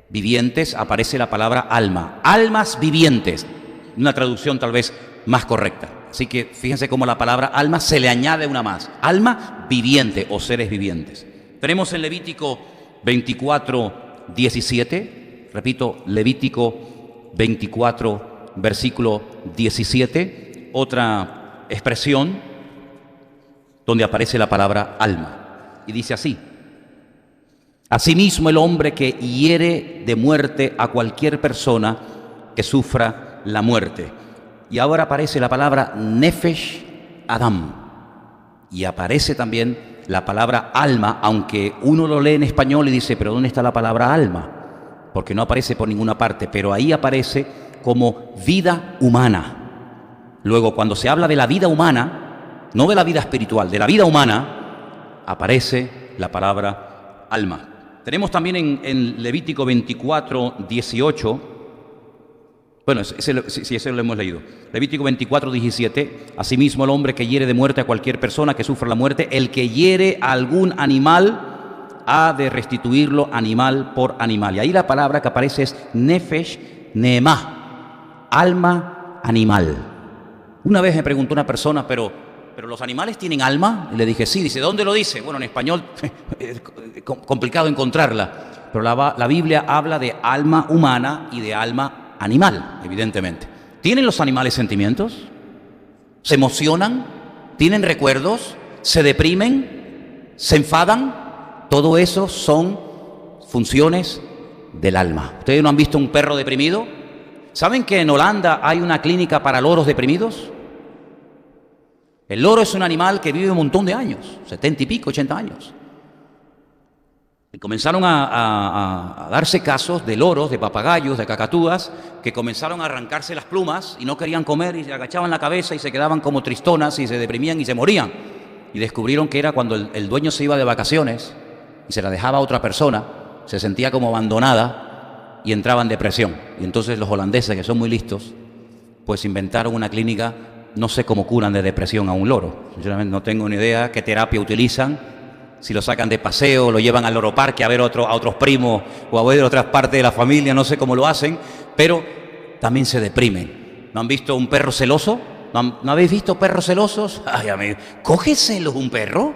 vivientes aparece la palabra alma. Almas vivientes. Una traducción tal vez más correcta. Así que fíjense cómo la palabra alma se le añade una más. Alma viviente o seres vivientes. Tenemos en Levítico 24:17. Repito, Levítico 24, versículo 17, otra expresión donde aparece la palabra alma. Y dice así: asimismo el hombre que hiere de muerte a cualquier persona que sufra la muerte. Y ahora aparece la palabra nefesh adam. Y aparece también la palabra alma, aunque uno lo lee en español y dice: pero ¿dónde está la palabra alma? Porque no aparece por ninguna parte, pero ahí aparece como vida humana. Luego, cuando se habla de la vida humana, no de la vida espiritual, de la vida humana, aparece la palabra alma. Tenemos también en Levítico 24:18, bueno, ese lo hemos leído. Levítico 24:17, asimismo el hombre que hiere de muerte a cualquier persona que sufra la muerte, el que hiere a algún animal, ha de restituirlo animal por animal. Y ahí la palabra que aparece es nefesh neemá, alma animal. Una vez me preguntó una persona, ¿pero los animales tienen alma? Y le dije, sí. Dice, ¿dónde lo dice? Bueno, en español es complicado encontrarla, pero la Biblia habla de alma humana y de alma animal, evidentemente. ¿Tienen los animales sentimientos? ¿Se emocionan? ¿Tienen recuerdos? ¿Se deprimen? ¿Se enfadan? Todo eso son funciones del alma. ¿Ustedes no han visto un perro deprimido? ¿Saben que en Holanda hay una clínica para loros deprimidos? El loro es un animal que vive un montón de años, 70 y pico, 80 años. Y comenzaron a darse casos de loros, de papagayos, de cacatúas, que comenzaron a arrancarse las plumas y no querían comer y se agachaban la cabeza y se quedaban como tristonas y se deprimían y se morían. Y descubrieron que era cuando el dueño se iba de vacaciones y se la dejaba a otra persona, se sentía como abandonada y entraba en depresión. Y entonces los holandeses, que son muy listos, pues inventaron una clínica. No sé cómo curan de depresión a un loro. Sinceramente no tengo ni idea qué terapia utilizan. Si lo sacan de paseo, lo llevan al loro parque a ver a otros primos o a ver otras partes de la familia, no sé cómo lo hacen, pero también se deprimen. ¿No han visto un perro celoso? ¿No habéis visto perros celosos? Ay, amigo, ¿coge celos un perro?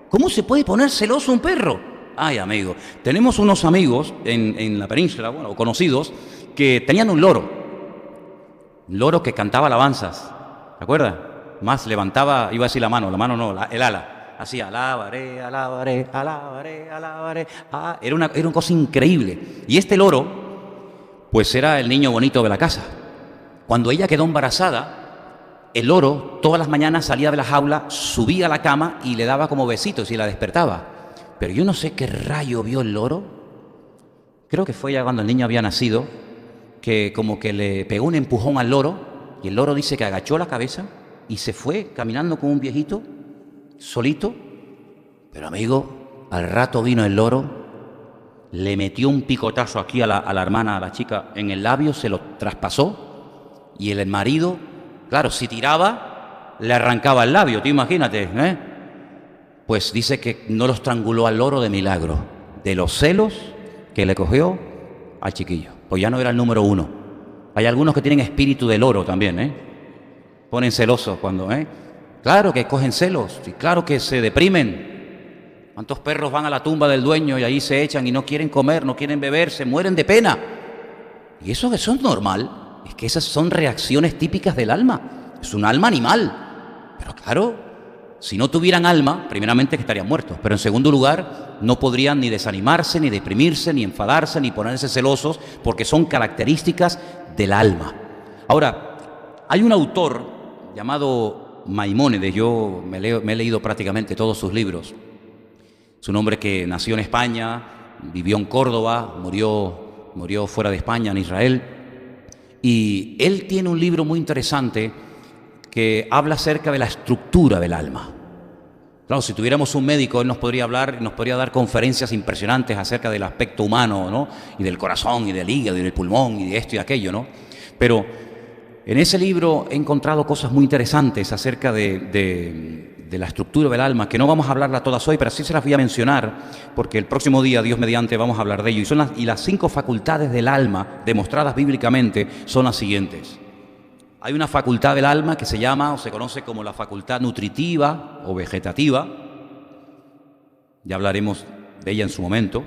¿Cómo se puede poner celoso un perro? Ay, amigo, tenemos unos amigos en la península, bueno, conocidos, que tenían un loro que cantaba alabanzas, ¿te acuerdas? Más levantaba, iba a decir la mano no, el ala, hacía alabaré, alabaré, alabaré, alabaré. Era una cosa increíble. Y este loro, pues era el niño bonito de la casa. Cuando ella quedó embarazada, el loro todas las mañanas salía de la jaula, subía a la cama y le daba como besitos y la despertaba. Pero yo no sé qué rayo vio el loro. Creo que fue ya cuando el niño había nacido, que como que le pegó un empujón al loro, y el loro dice que agachó la cabeza y se fue caminando como un viejito, solito. Pero amigo, al rato vino el loro, le metió un picotazo aquí a la hermana, a la chica, en el labio, se lo traspasó, y el marido, claro, si tiraba, le arrancaba el labio, tú imagínate, ¿eh? Pues dice que no lo estranguló al loro de milagro, de los celos que le cogió al chiquillo. Pues ya no era el número 1. Hay algunos que tienen espíritu de loro también, ¿eh? Ponen celosos cuando, ¿eh? Claro que cogen celos, y claro que se deprimen. ¿Cuántos perros van a la tumba del dueño y ahí se echan y no quieren comer, no quieren beber, se mueren de pena? Y eso es normal, es que esas son reacciones típicas del alma. Es un alma animal. Pero claro, si no tuvieran alma, primeramente que estarían muertos, pero en segundo lugar, no podrían ni desanimarse, ni deprimirse, ni enfadarse, ni ponerse celosos, porque son características del alma. Ahora, hay un autor llamado Maimónides, yo me he leído prácticamente todos sus libros. Es un hombre que nació en España, vivió en Córdoba, murió fuera de España, en Israel, y él tiene un libro muy interesante que habla acerca de la estructura del alma. Claro, si tuviéramos un médico, él nos podría hablar, nos podría dar conferencias impresionantes acerca del aspecto humano, ¿no? Y del corazón, y del hígado, y del pulmón, y de esto y aquello, ¿no? Pero en ese libro he encontrado cosas muy interesantes acerca de la estructura del alma, que no vamos a hablarla todas hoy, pero sí se las voy a mencionar, porque el próximo día, Dios mediante, vamos a hablar de ello. Y las 5 facultades del alma, demostradas bíblicamente, son las siguientes. Hay una facultad del alma que se llama o se conoce como la facultad nutritiva o vegetativa. Ya hablaremos de ella en su momento.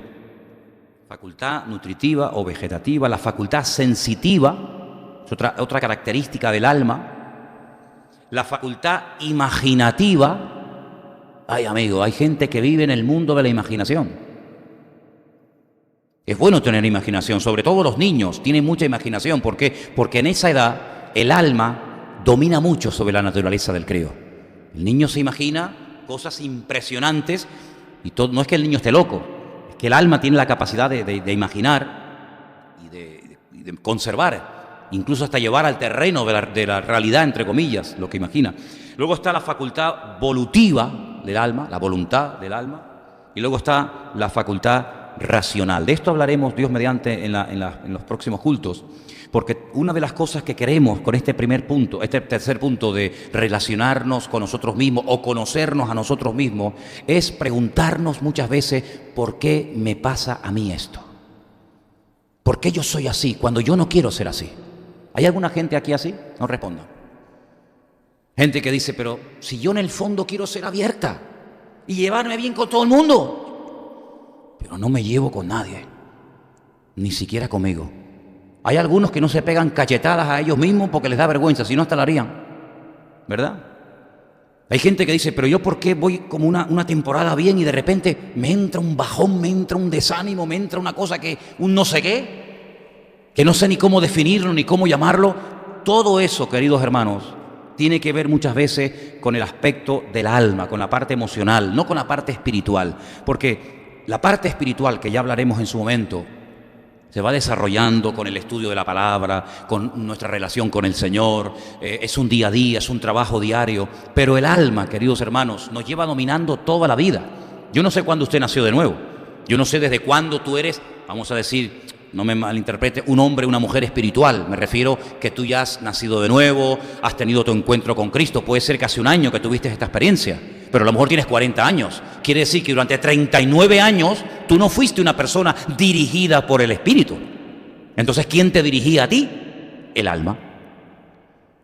Facultad nutritiva o vegetativa. La facultad sensitiva es otra característica del alma. La facultad imaginativa. Ay, amigo, hay gente que vive en el mundo de la imaginación. Es bueno tener imaginación, sobre todo los niños tienen mucha imaginación. ¿Por qué? Porque en esa edad el alma domina mucho sobre la naturaleza del crío. El niño se imagina cosas impresionantes y no es que el niño esté loco, es que el alma tiene la capacidad de imaginar y de conservar, incluso hasta llevar al terreno de la realidad, entre comillas, lo que imagina. Luego está la facultad volutiva del alma, la voluntad del alma, y luego está la facultad racional. De esto hablaremos, Dios mediante, en los próximos cultos. Porque una de las cosas que queremos con este tercer punto de relacionarnos con nosotros mismos o conocernos a nosotros mismos, es preguntarnos muchas veces, ¿por qué me pasa a mí esto? ¿Por qué yo soy así cuando yo no quiero ser así? ¿Hay alguna gente aquí así? No respondan. Gente que dice, pero si yo en el fondo quiero ser abierta y llevarme bien con todo el mundo, pero no me llevo con nadie, ni siquiera conmigo. Hay algunos que no se pegan cachetadas a ellos mismos porque les da vergüenza, si no hasta la harían, ¿verdad? Hay gente que dice, pero yo ¿por qué voy como una temporada bien y de repente me entra un bajón, me entra un desánimo, me entra una cosa un no sé qué, que no sé ni cómo definirlo ni cómo llamarlo? Todo eso, queridos hermanos, tiene que ver muchas veces con el aspecto del alma, con la parte emocional, no con la parte espiritual, porque la parte espiritual, que ya hablaremos en su momento, se va desarrollando con el estudio de la palabra, con nuestra relación con el Señor, es un día a día, es un trabajo diario, pero el alma, queridos hermanos, nos lleva dominando toda la vida. Yo no sé cuándo usted nació de nuevo, yo no sé desde cuándo tú eres, vamos a decir, no me malinterprete, un hombre, una mujer espiritual. Me refiero que tú ya has nacido de nuevo, has tenido tu encuentro con Cristo. Puede ser que hace un año que tuviste esta experiencia, pero a lo mejor tienes 40 años. Quiere decir que durante 39 años tú no fuiste una persona dirigida por el Espíritu. Entonces, ¿quién te dirigía a ti? El alma.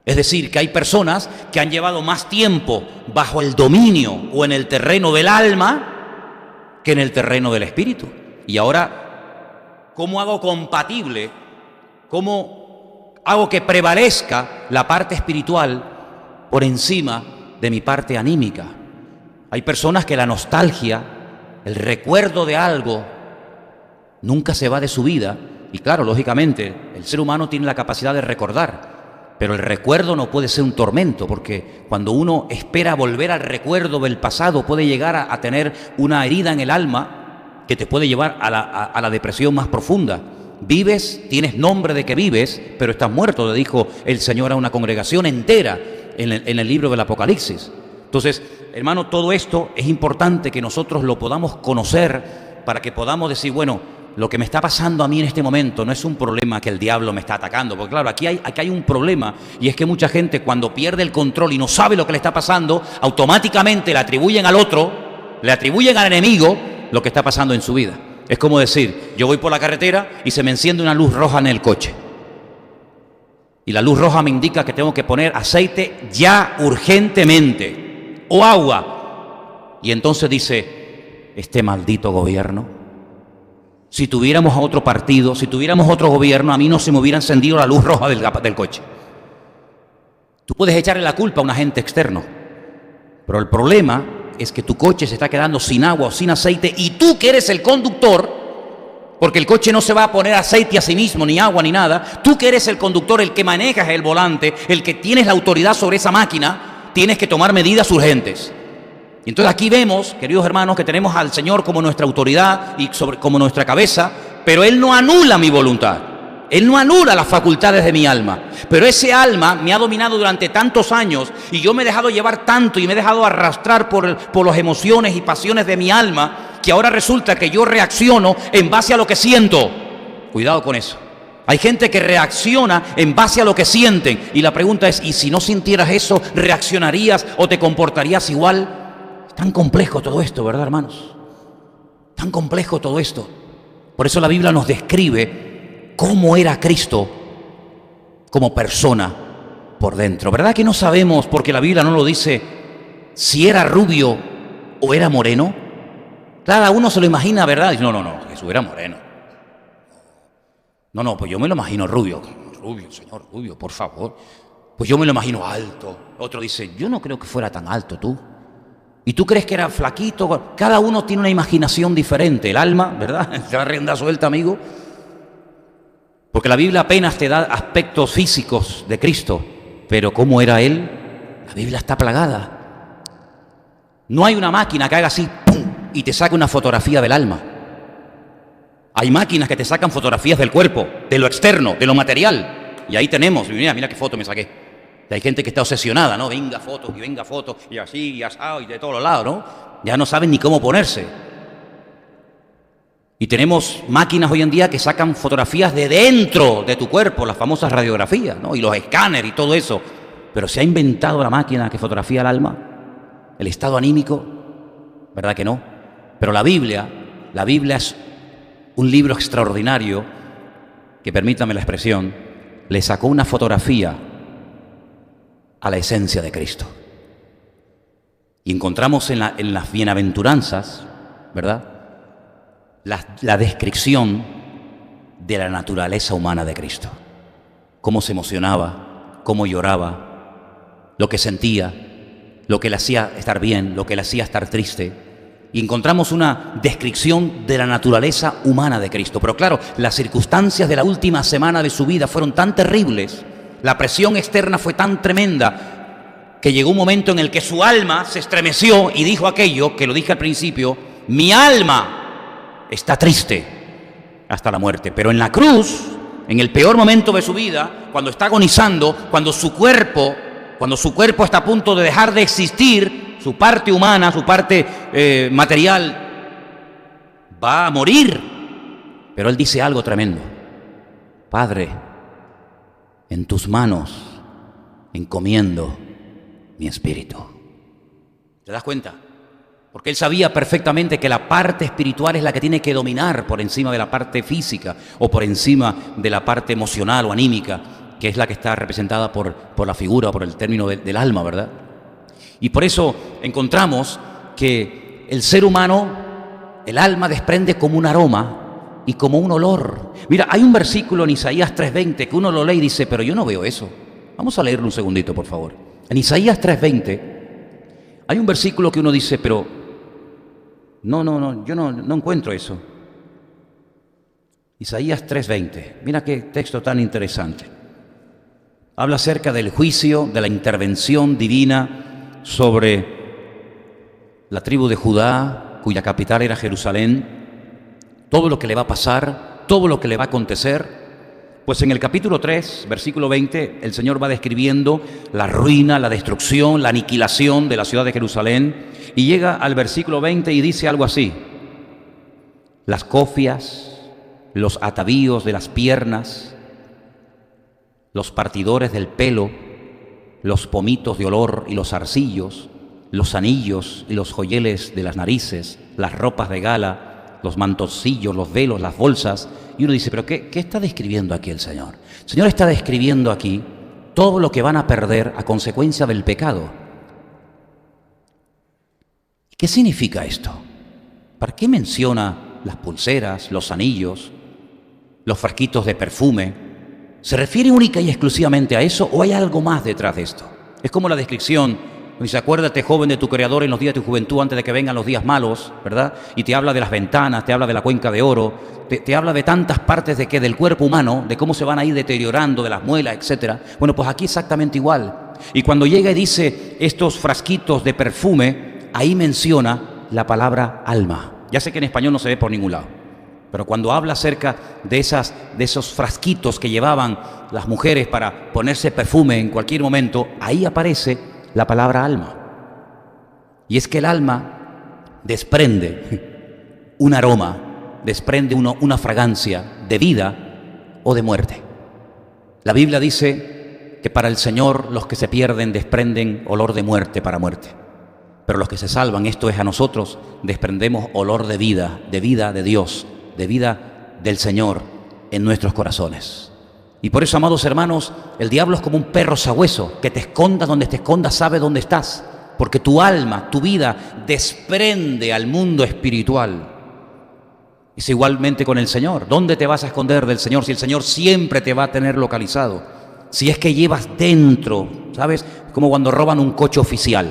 Es decir, que hay personas que han llevado más tiempo bajo el dominio o en el terreno del alma que en el terreno del espíritu. Y ahora, ¿cómo hago compatible? ¿Cómo hago que prevalezca la parte espiritual por encima de mi parte anímica? Hay personas que la nostalgia, el recuerdo de algo, nunca se va de su vida. Y claro, lógicamente, el ser humano tiene la capacidad de recordar. Pero el recuerdo no puede ser un tormento, porque cuando uno espera volver al recuerdo del pasado puede llegar a tener una herida en el alma que te puede llevar a la depresión más profunda. Vives, tienes nombre de que vives, pero estás muerto, le dijo el Señor a una congregación entera en el libro del Apocalipsis. Entonces, hermano, todo esto es importante que nosotros lo podamos conocer para que podamos decir, bueno, lo que me está pasando a mí en este momento no es un problema que el diablo me está atacando, porque claro, aquí hay un problema, y es que mucha gente cuando pierde el control y no sabe lo que le está pasando, automáticamente le atribuyen al otro, le atribuyen al enemigo lo que está pasando en su vida. Es como decir, yo voy por la carretera y se me enciende una luz roja en el coche. Y la luz roja me indica que tengo que poner aceite ya urgentemente, o agua. Y entonces dice, este maldito gobierno. Si tuviéramos otro partido, si tuviéramos otro gobierno, a mí no se me hubiera encendido la luz roja del coche. Tú puedes echarle la culpa a un agente externo, pero el problema es que tu coche se está quedando sin agua o sin aceite, y tú que eres el conductor, porque el coche no se va a poner aceite a sí mismo, ni agua, ni nada, tú que eres el conductor, el que manejas el volante, el que tienes la autoridad sobre esa máquina, tienes que tomar medidas urgentes. Y entonces aquí vemos, queridos hermanos, que tenemos al Señor como nuestra autoridad y como nuestra cabeza, pero Él no anula mi voluntad, Él no anula las facultades de mi alma. Pero ese alma me ha dominado durante tantos años y yo me he dejado llevar tanto y me he dejado arrastrar por las emociones y pasiones de mi alma, que ahora resulta que yo reacciono en base a lo que siento. Cuidado con eso. Hay gente que reacciona en base a lo que sienten, y la pregunta es, ¿y si no sintieras eso, reaccionarías o te comportarías igual? Tan complejo todo esto, ¿verdad, hermanos? Tan complejo todo esto. Por eso la Biblia nos describe cómo era Cristo como persona por dentro. ¿Verdad que no sabemos, porque la Biblia no lo dice, si era rubio o era moreno? Cada uno se lo imagina, ¿verdad? Dice, no, Jesús era moreno. No, pues yo me lo imagino rubio. Rubio, Señor, rubio, por favor. Pues yo me lo imagino alto. Otro dice, yo no creo que fuera tan alto tú. ¿Y tú crees que era flaquito? Cada uno tiene una imaginación diferente. El alma, ¿verdad? Se va a rienda suelta, amigo. Porque la Biblia apenas te da aspectos físicos de Cristo. Pero ¿cómo era Él? La Biblia está plagada. No hay una máquina que haga así, ¡pum!, y te saque una fotografía del alma. Hay máquinas que te sacan fotografías del cuerpo, de lo externo, de lo material. Y ahí tenemos, mira qué foto me saqué. Hay gente que está obsesionada, ¿no? Venga fotos, y así, y asado, y de todos los lados, ¿no? Ya no saben ni cómo ponerse. Y tenemos máquinas hoy en día que sacan fotografías de dentro de tu cuerpo, las famosas radiografías, ¿no? Y los escáneres y todo eso. Pero se ha inventado la máquina que fotografía el alma, el estado anímico, ¿verdad que no? Pero la Biblia es un libro extraordinario que, permítame la expresión, le sacó una fotografía a la esencia de Cristo. Y encontramos en las bienaventuranzas, ¿verdad?, la descripción de la naturaleza humana de Cristo. Cómo se emocionaba, cómo lloraba, lo que sentía, lo que le hacía estar bien, lo que le hacía estar triste. Y encontramos una descripción de la naturaleza humana de Cristo. Pero claro, las circunstancias de la última semana de su vida fueron tan terribles, la presión externa fue tan tremenda, que llegó un momento en el que su alma se estremeció y dijo aquello que lo dije al principio: mi alma está triste hasta la muerte. Pero en la cruz, en el peor momento de su vida, cuando está agonizando, cuando su cuerpo está a punto de dejar de existir, su parte humana, su parte material va a morir. Pero él dice algo tremendo: Padre, en tus manos encomiendo mi espíritu. ¿Te das cuenta? Porque él sabía perfectamente que la parte espiritual es la que tiene que dominar por encima de la parte física o por encima de la parte emocional o anímica. que es la que está representada por la figura, por el término del alma, ¿verdad? Y por eso encontramos que el ser humano, el alma desprende como un aroma y como un olor. Mira, hay un versículo en Isaías 3:20 que uno lo lee y dice, pero yo no veo eso. Vamos a leerlo un segundito, por favor. En Isaías 3:20 hay un versículo que uno dice, pero yo no encuentro eso. Isaías 3:20, mira qué texto tan interesante. Habla acerca del juicio, de la intervención divina sobre la tribu de Judá, cuya capital era Jerusalén, todo lo que le va a pasar, todo lo que le va a acontecer. Pues en el capítulo 3, versículo 20, el Señor va describiendo la ruina, la destrucción, la aniquilación de la ciudad de Jerusalén, y llega al versículo 20 y dice algo así: las cofias, los atavíos de las piernas, los partidores del pelo, los pomitos de olor y los zarcillos, los anillos y los joyeles de las narices, las ropas de gala, los mantoncillos, los velos, las bolsas. Y uno dice, ¿pero qué está describiendo aquí el Señor? El Señor está describiendo aquí todo lo que van a perder a consecuencia del pecado. ¿Qué significa esto? ¿Para qué menciona las pulseras, los anillos, los frasquitos de perfume? ¿Se refiere única y exclusivamente a eso o hay algo más detrás de esto? Es como la descripción, dice, acuérdate, joven, de tu Creador en los días de tu juventud antes de que vengan los días malos, ¿verdad? Y te habla de las ventanas, te habla de la cuenca de oro, te habla de tantas partes del cuerpo humano, de cómo se van a ir deteriorando, de las muelas, etcétera. Bueno, pues aquí exactamente igual. Y cuando llega y dice estos frasquitos de perfume, ahí menciona la palabra alma. Ya sé que en español no se ve por ningún lado, pero cuando habla acerca de esos frasquitos que llevaban las mujeres para ponerse perfume en cualquier momento, ahí aparece la palabra alma. Y es que el alma desprende un aroma, desprende una fragancia de vida o de muerte. La Biblia dice que para el Señor los que se pierden desprenden olor de muerte para muerte. Pero los que se salvan, esto es a nosotros, desprendemos olor de vida de Dios, de vida del Señor en nuestros corazones. Y por eso, amados hermanos, el diablo es como un perro sabueso, que te esconda donde te esconda, sabe dónde estás, porque tu alma, tu vida, desprende al mundo espiritual. Es igualmente con el Señor. ¿Dónde te vas a esconder del Señor si el Señor siempre te va a tener localizado? Si es que llevas dentro, ¿sabes? Como cuando roban un coche oficial.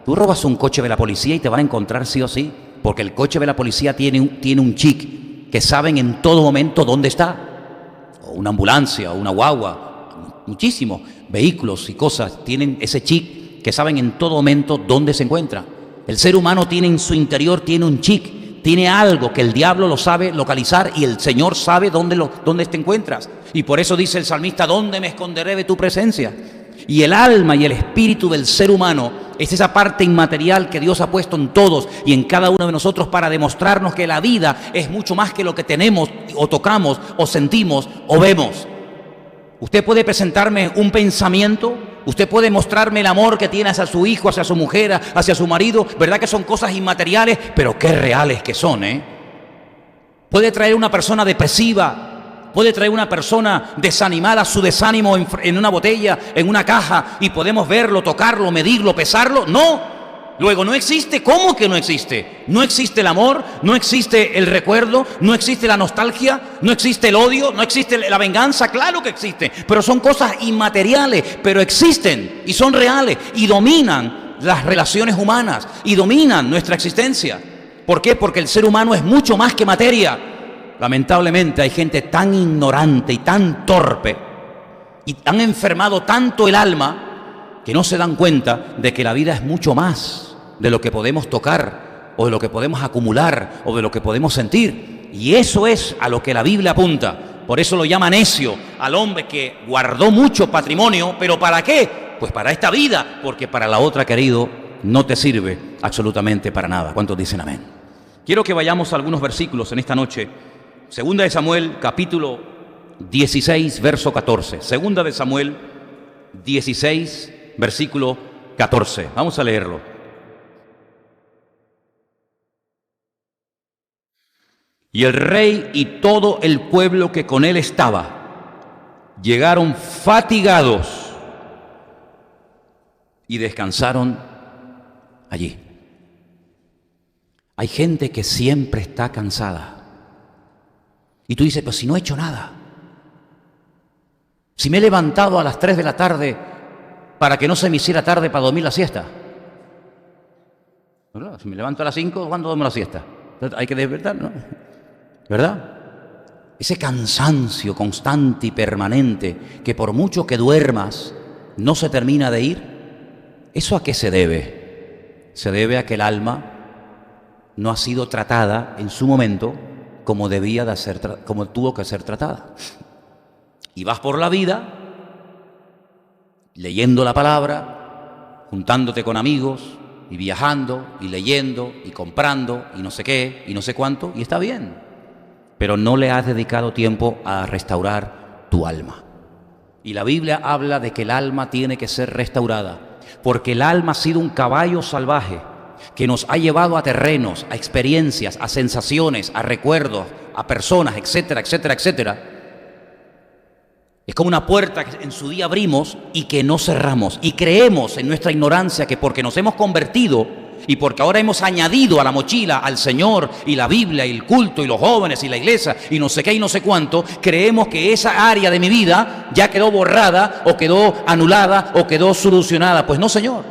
Tú robas un coche de la policía y te van a encontrar sí o sí, porque el coche de la policía tiene un chip que saben en todo momento dónde está, o una ambulancia, o una guagua, muchísimos vehículos y cosas tienen ese chip que saben en todo momento dónde se encuentra. El ser humano tiene en su interior, tiene un chip, tiene algo que el diablo lo sabe localizar y el Señor sabe dónde te encuentras. Y por eso dice el salmista, ¿dónde me esconderé de tu presencia? Y el alma y el espíritu del ser humano es esa parte inmaterial que Dios ha puesto en todos y en cada uno de nosotros para demostrarnos que la vida es mucho más que lo que tenemos o tocamos o sentimos o vemos. Usted puede presentarme un pensamiento, usted puede mostrarme el amor que tiene hacia su hijo, hacia su mujer, hacia su marido, ¿verdad que son cosas inmateriales? Pero qué reales que son, ¿eh? Puede traer una persona depresiva, puede traer una persona desanimada, su desánimo en una botella, en una caja, y podemos verlo, tocarlo, medirlo, pesarlo. No, luego no existe. ¿Cómo que no existe? No existe el amor, no existe el recuerdo, no existe la nostalgia, no existe el odio, no existe la venganza. Claro que existe, pero son cosas inmateriales, pero existen y son reales y dominan las relaciones humanas y dominan nuestra existencia. ¿Por qué? Porque el ser humano es mucho más que materia. Lamentablemente hay gente tan ignorante y tan torpe y han enfermado tanto el alma que no se dan cuenta de que la vida es mucho más de lo que podemos tocar o de lo que podemos acumular o de lo que podemos sentir. Y eso es a lo que la Biblia apunta. Por eso lo llama necio al hombre que guardó mucho patrimonio, pero ¿para qué? Pues para esta vida, porque para la otra, querido, no te sirve absolutamente para nada. ¿Cuántos dicen amén? Quiero que vayamos a algunos versículos en esta noche. Segunda de Samuel, capítulo 16, verso 14. Segunda de Samuel, 16, versículo 14. Vamos a leerlo. Y el rey y todo el pueblo que con él estaba llegaron fatigados y descansaron allí. Hay gente que siempre está cansada. Y tú dices, pero si no he hecho nada. Si me he levantado a las 3 de la tarde para que no se me hiciera tarde para dormir la siesta. ¿Verdad? Si me levanto a las 5, ¿cuándo duermo la siesta? Entonces, hay que despertar, ¿no? ¿Verdad? Ese cansancio constante y permanente que por mucho que duermas no se termina de ir. ¿Eso a qué se debe? Se debe a que el alma no ha sido tratada en su momento como debía de ser, como tuvo que ser tratada. Y vas por la vida leyendo la palabra, juntándote con amigos y viajando y leyendo y comprando y no sé qué y no sé cuánto, y está bien, pero no le has dedicado tiempo a restaurar tu alma. Y la Biblia habla de que el alma tiene que ser restaurada, porque el alma ha sido un caballo salvaje que nos ha llevado a terrenos, a experiencias, a sensaciones, a recuerdos, a personas, etcétera, etcétera, etcétera. Es como una puerta que en su día abrimos y que no cerramos. Y creemos en nuestra ignorancia que porque nos hemos convertido y porque ahora hemos añadido a la mochila al Señor y la Biblia y el culto y los jóvenes y la iglesia y no sé qué y no sé cuánto, creemos que esa área de mi vida ya quedó borrada o quedó anulada o quedó solucionada. Pues no, Señor.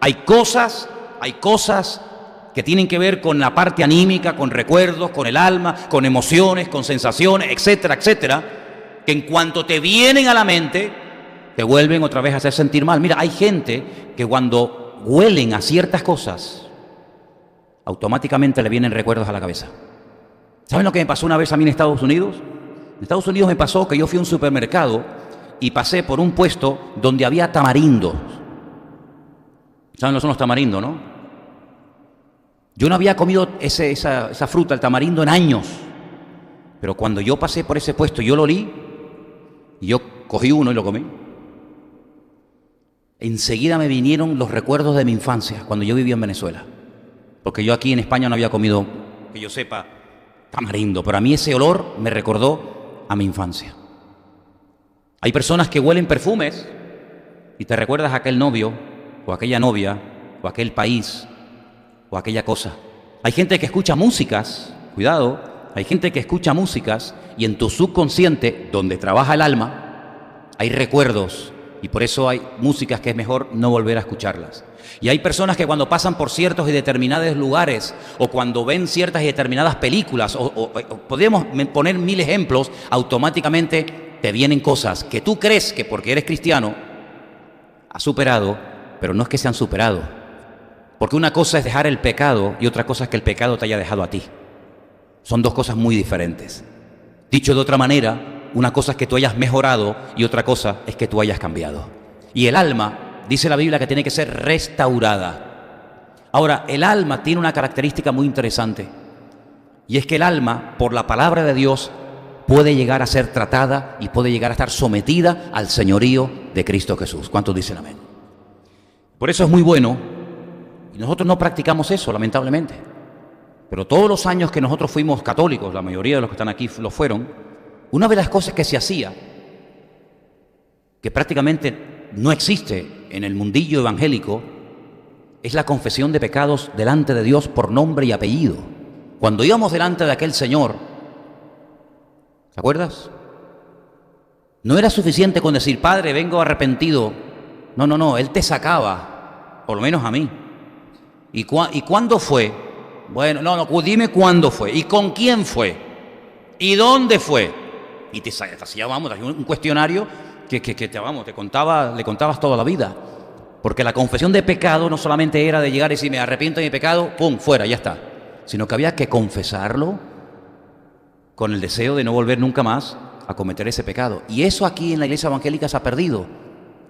Hay cosas que tienen que ver con la parte anímica, con recuerdos, con el alma, con emociones, con sensaciones, etcétera, etcétera, que en cuanto te vienen a la mente, te vuelven otra vez a hacer sentir mal. Mira, hay gente que cuando huelen a ciertas cosas, automáticamente le vienen recuerdos a la cabeza. ¿Saben lo que me pasó una vez a mí en Estados Unidos? En Estados Unidos me pasó que yo fui a un supermercado y pasé por un puesto donde había tamarindos. ¿Saben lo que son los tamarindos, no? Yo no había comido esa fruta, el tamarindo, en años. Pero cuando yo pasé por ese puesto, yo lo olí y yo cogí uno y lo comí. Enseguida me vinieron los recuerdos de mi infancia, cuando yo vivía en Venezuela. Porque yo aquí en España no había comido, que yo sepa, tamarindo. Pero a mí ese olor me recordó a mi infancia. Hay personas que huelen perfumes y te recuerdas a aquel novio, o aquella novia, o aquel país, o aquella cosa. Hay gente que escucha músicas, cuidado, hay gente que escucha músicas y en tu subconsciente, donde trabaja el alma, hay recuerdos y por eso hay músicas que es mejor no volver a escucharlas. Y hay personas que cuando pasan por ciertos y determinados lugares o cuando ven ciertas y determinadas películas, o podemos poner 1000 ejemplos, automáticamente te vienen cosas que tú crees que porque eres cristiano has superado, pero no es que se han superado. Porque una cosa es dejar el pecado y otra cosa es que el pecado te haya dejado a ti. Son dos cosas muy diferentes. Dicho de otra manera, una cosa es que tú hayas mejorado y otra cosa es que tú hayas cambiado. Y el alma, dice la Biblia, que tiene que ser restaurada. Ahora, el alma tiene una característica muy interesante. Y es que el alma, por la palabra de Dios, puede llegar a ser tratada y puede llegar a estar sometida al señorío de Cristo Jesús. ¿Cuántos dicen amén? Por eso es muy bueno. Y nosotros no practicamos eso, lamentablemente. Pero todos los años que nosotros fuimos católicos, la mayoría de los que están aquí lo fueron, una de las cosas que se hacía, que prácticamente no existe en el mundillo evangélico, es la confesión de pecados delante de Dios por nombre y apellido. Cuando íbamos delante de aquel Señor, ¿te acuerdas? No era suficiente con decir, Padre, vengo arrepentido. No, Él te sacaba, por lo menos a mí. ¿Y cuándo fue? Bueno, no, dime cuándo fue. ¿Y con quién fue? ¿Y dónde fue? Y te hacía, un cuestionario que le contabas toda la vida. Porque la confesión de pecado no solamente era de llegar y decir, me arrepiento de mi pecado, pum, fuera, ya está. Sino que había que confesarlo con el deseo de no volver nunca más a cometer ese pecado. Y eso aquí en la iglesia evangélica se ha perdido.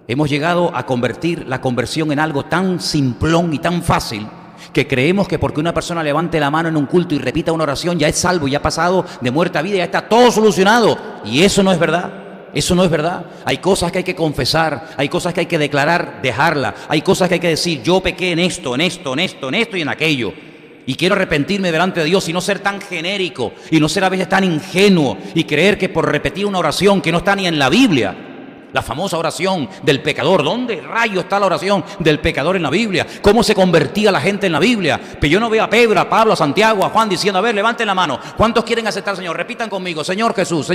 Hemos llegado a convertir la conversión en algo tan simplón y tan fácil que creemos que porque una persona levante la mano en un culto y repita una oración ya es salvo, ya ha pasado de muerte a vida, ya está todo solucionado. Y eso no es verdad. Eso no es verdad. Hay cosas que hay que confesar, hay cosas que hay que declarar, dejarla. Hay cosas que hay que decir, yo pequé en esto y en aquello. Y quiero arrepentirme delante de Dios y no ser tan genérico y no ser a veces tan ingenuo y creer que por repetir una oración que no está ni en la Biblia, la famosa oración del pecador. ¿Dónde rayo está la oración del pecador en la Biblia? ¿Cómo se convertía la gente en la Biblia? Pero yo no veo a Pedro, a Pablo, a Santiago, a Juan diciendo, a ver, levanten la mano. ¿Cuántos quieren aceptar al Señor? Repitan conmigo, Señor Jesús,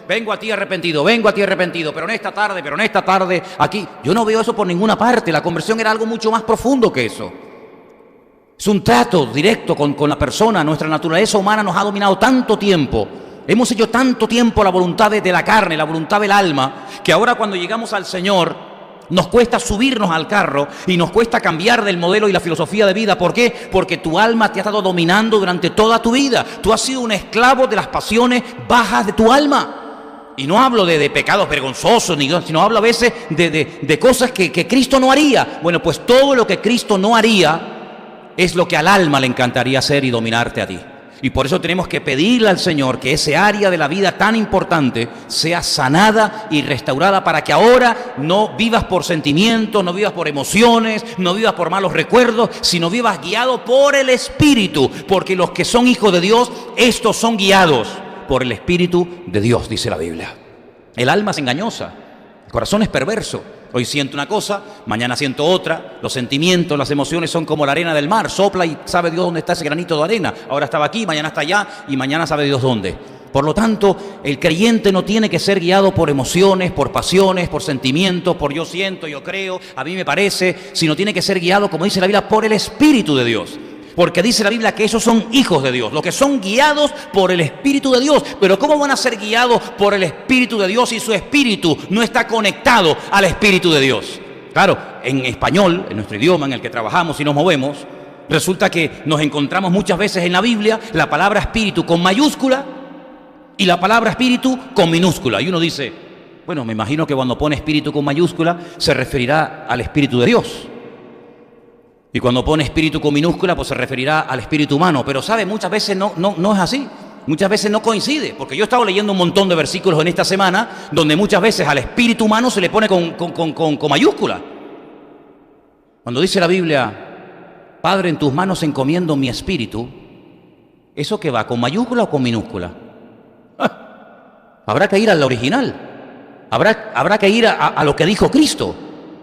vengo a ti arrepentido, pero en esta tarde, aquí. Yo no veo eso por ninguna parte. La conversión era algo mucho más profundo que eso. Es un trato directo con la persona. Nuestra naturaleza humana nos ha dominado tanto tiempo. Hemos hecho tanto tiempo la voluntad de la carne, la voluntad del alma, que ahora cuando llegamos al Señor nos cuesta subirnos al carro y nos cuesta cambiar del modelo y la filosofía de vida. ¿Por qué? Porque tu alma te ha estado dominando durante toda tu vida. Tú has sido un esclavo de las pasiones bajas de tu alma. Y no hablo de pecados vergonzosos, sino hablo a veces de cosas que Cristo no haría. Bueno, pues todo lo que Cristo no haría es lo que al alma le encantaría hacer y dominarte a ti. Y por eso tenemos que pedirle al Señor que ese área de la vida tan importante sea sanada y restaurada para que ahora no vivas por sentimientos, no vivas por emociones, no vivas por malos recuerdos, sino vivas guiado por el Espíritu. Porque los que son hijos de Dios, estos son guiados por el Espíritu de Dios, dice la Biblia. El alma es engañosa, el corazón es perverso. Hoy siento una cosa, mañana siento otra. Los sentimientos, las emociones son como la arena del mar. Sopla y sabe Dios dónde está ese granito de arena. Ahora estaba aquí, mañana está allá y mañana sabe Dios dónde. Por lo tanto, el creyente no tiene que ser guiado por emociones, por pasiones, por sentimientos, por yo siento, yo creo, a mí me parece, sino tiene que ser guiado, como dice la Biblia, por el Espíritu de Dios. Porque dice la Biblia que esos son hijos de Dios, los que son guiados por el Espíritu de Dios. Pero ¿cómo van a ser guiados por el Espíritu de Dios si su espíritu no está conectado al Espíritu de Dios? Claro, en español, en nuestro idioma en el que trabajamos y nos movemos, resulta que nos encontramos muchas veces en la Biblia la palabra espíritu con mayúscula y la palabra espíritu con minúscula. Y uno dice, bueno, me imagino que cuando pone espíritu con mayúscula se referirá al Espíritu de Dios. Y cuando pone espíritu con minúscula, pues se referirá al espíritu humano. Pero, ¿sabe? Muchas veces no es así. Muchas veces no coincide. Porque yo he estado leyendo un montón de versículos en esta semana donde muchas veces al espíritu humano se le pone con mayúscula. Cuando dice la Biblia, Padre, en tus manos encomiendo mi espíritu, ¿eso qué va? ¿Con mayúscula o con minúscula? Habrá que ir al original. Habrá que ir a lo que dijo Cristo.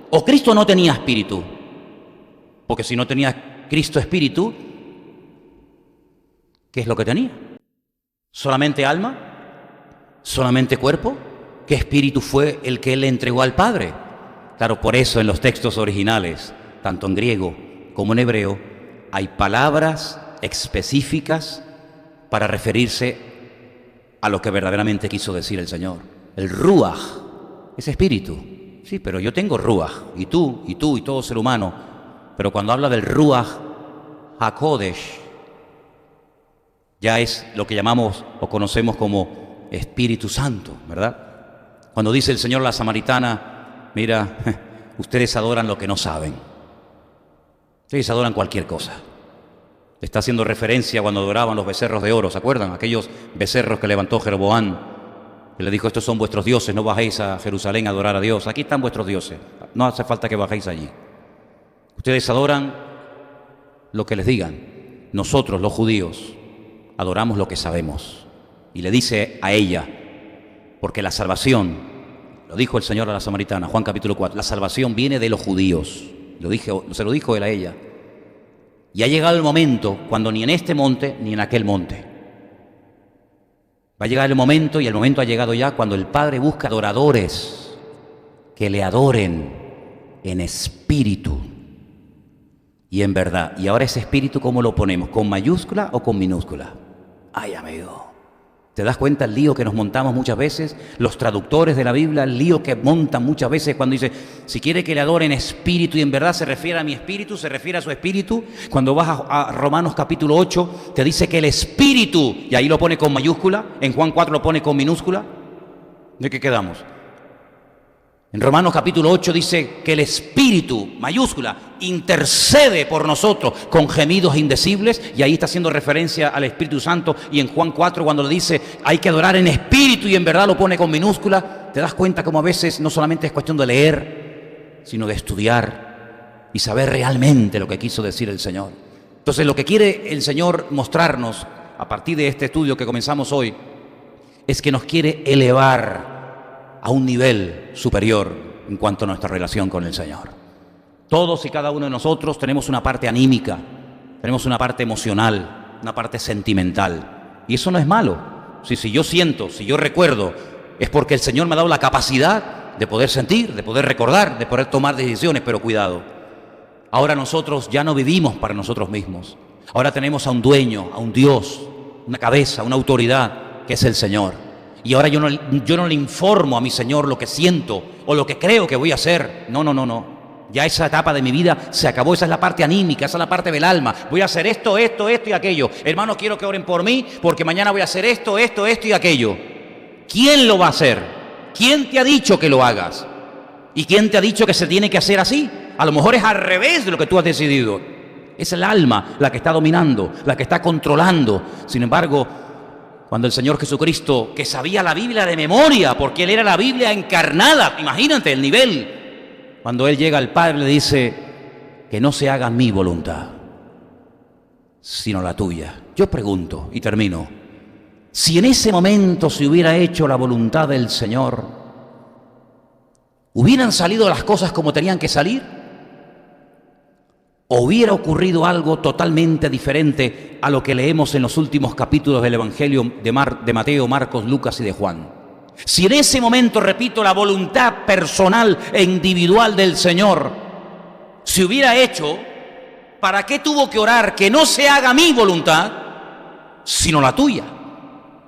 ¿O Cristo no tenía espíritu? Porque si no tenía Cristo espíritu, ¿qué es lo que tenía? ¿Solamente alma? ¿Solamente cuerpo? ¿Qué espíritu fue el que él le entregó al Padre? Claro, por eso en los textos originales, tanto en griego como en hebreo, hay palabras específicas para referirse a lo que verdaderamente quiso decir el Señor. El ruaj es espíritu. Sí, pero yo tengo ruaj, y tú, y todo ser humano. Pero cuando habla del Ruach HaKodesh, ya es lo que llamamos o conocemos como Espíritu Santo, ¿verdad? Cuando dice el Señor a la samaritana, mira, ustedes adoran lo que no saben. Ustedes adoran cualquier cosa. Está haciendo referencia cuando adoraban los becerros de oro, ¿se acuerdan? Aquellos becerros que levantó Jeroboam, que le dijo, estos son vuestros dioses, no bajéis a Jerusalén a adorar a Dios. Aquí están vuestros dioses, no hace falta que bajéis allí. Ustedes adoran lo que les digan. Nosotros, los judíos, adoramos lo que sabemos. Y le dice a ella, porque la salvación, lo dijo el Señor a la samaritana, Juan capítulo 4, la salvación viene de los judíos. Se lo dijo él a ella. Y ha llegado el momento cuando ni en este monte ni en aquel monte. Va a llegar el momento, y el momento ha llegado ya, cuando el Padre busca adoradores que le adoren en espíritu y en verdad. Y ahora ese espíritu, ¿cómo lo ponemos? ¿Con mayúscula o con minúscula? Ay, amigo, ¿te das cuenta el lío que nos montamos muchas veces? Los traductores de la Biblia, el lío que montan muchas veces cuando dice, si quiere que le adoren espíritu y en verdad, se refiere a mi espíritu, se refiere a su espíritu. Cuando vas a Romanos capítulo 8, te dice que el espíritu, y ahí lo pone con mayúscula, en Juan 4 lo pone con minúscula. ¿De qué quedamos? En Romanos capítulo 8 dice que el Espíritu, mayúscula, intercede por nosotros con gemidos indecibles, y ahí está haciendo referencia al Espíritu Santo. Y en Juan 4, cuando le dice hay que adorar en espíritu y en verdad, lo pone con minúscula. Te das cuenta cómo a veces no solamente es cuestión de leer, sino de estudiar y saber realmente lo que quiso decir el Señor. Entonces lo que quiere el Señor mostrarnos a partir de este estudio que comenzamos hoy es que nos quiere elevar a un nivel superior en cuanto a nuestra relación con el Señor. Todos y cada uno de nosotros tenemos una parte anímica, tenemos una parte emocional, una parte sentimental. Y eso no es malo. Si yo siento, si yo recuerdo, es porque el Señor me ha dado la capacidad de poder sentir, de poder recordar, de poder tomar decisiones, pero cuidado. Ahora nosotros ya no vivimos para nosotros mismos. Ahora tenemos a un dueño, a un Dios, una cabeza, una autoridad, que es el Señor. Y ahora yo no le informo a mi Señor lo que siento o lo que creo que voy a hacer. No. Ya esa etapa de mi vida se acabó. Esa es la parte anímica, esa es la parte del alma. Voy a hacer esto y aquello. Hermanos, quiero que oren por mí porque mañana voy a hacer esto y aquello. ¿Quién lo va a hacer? ¿Quién te ha dicho que lo hagas? ¿Y quién te ha dicho que se tiene que hacer así? A lo mejor es al revés de lo que tú has decidido. Es el alma la que está dominando, la que está controlando. Sin embargo, cuando el Señor Jesucristo, que sabía la Biblia de memoria, porque Él era la Biblia encarnada, imagínate el nivel. Cuando Él llega al Padre le dice que no se haga mi voluntad, sino la tuya. Yo pregunto y termino, si en ese momento se hubiera hecho la voluntad del Señor, ¿hubieran salido las cosas como tenían que salir? ¿O hubiera ocurrido algo totalmente diferente a lo que leemos en los últimos capítulos del Evangelio de Mateo, Marcos, Lucas y de Juan? Si en ese momento, repito, la voluntad personal e individual del Señor se hubiera hecho, ¿para qué tuvo que orar que no se haga mi voluntad, sino la tuya?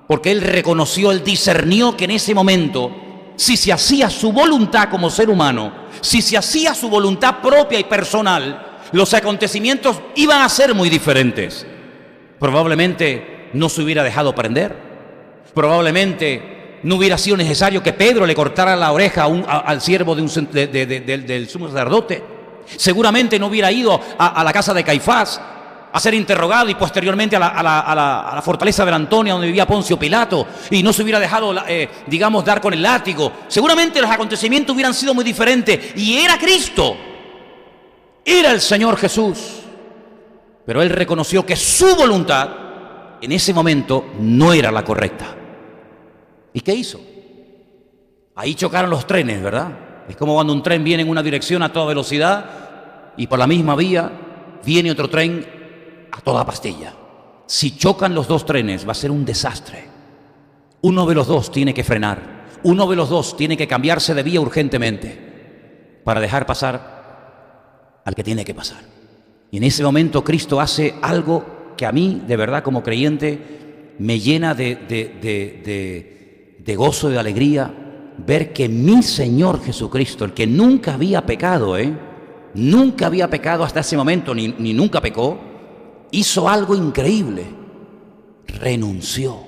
Porque Él reconoció, Él discernió que en ese momento, si se hacía su voluntad como ser humano, si se hacía su voluntad propia y personal, los acontecimientos iban a ser muy diferentes. Probablemente no se hubiera dejado prender. Probablemente no hubiera sido necesario que Pedro le cortara la oreja al siervo del sumo sacerdote. Seguramente no hubiera ido a la casa de Caifás a ser interrogado y posteriormente a la fortaleza de Antonia donde vivía Poncio Pilato, y no se hubiera dejado, dar con el látigo. Seguramente los acontecimientos hubieran sido muy diferentes. Y era Cristo, era el Señor Jesús. Pero Él reconoció que su voluntad en ese momento no era la correcta. ¿Y qué hizo? Ahí chocaron los trenes, ¿verdad? Es como cuando un tren viene en una dirección a toda velocidad y por la misma vía viene otro tren a toda pastilla. Si chocan los dos trenes va a ser un desastre. Uno de los dos tiene que frenar. Uno de los dos tiene que cambiarse de vía urgentemente para dejar pasar al que tiene que pasar. Y en ese momento Cristo hace algo que a mí, de verdad, como creyente, me llena de gozo y de alegría, ver que mi Señor Jesucristo, el que nunca había pecado, nunca había pecado hasta ese momento, ni nunca pecó, hizo algo increíble. Renunció,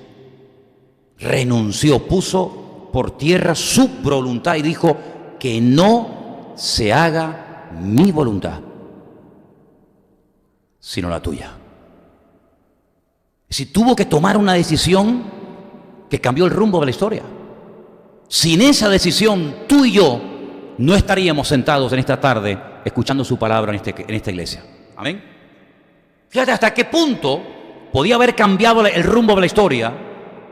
puso por tierra su voluntad y dijo que no se haga mi voluntad, sino la tuya. Si tuvo que tomar una decisión que cambió el rumbo de la historia. Sin esa decisión, tú y yo no estaríamos sentados en esta tarde escuchando su palabra en esta iglesia. Amén. Fíjate hasta qué punto podía haber cambiado el rumbo de la historia,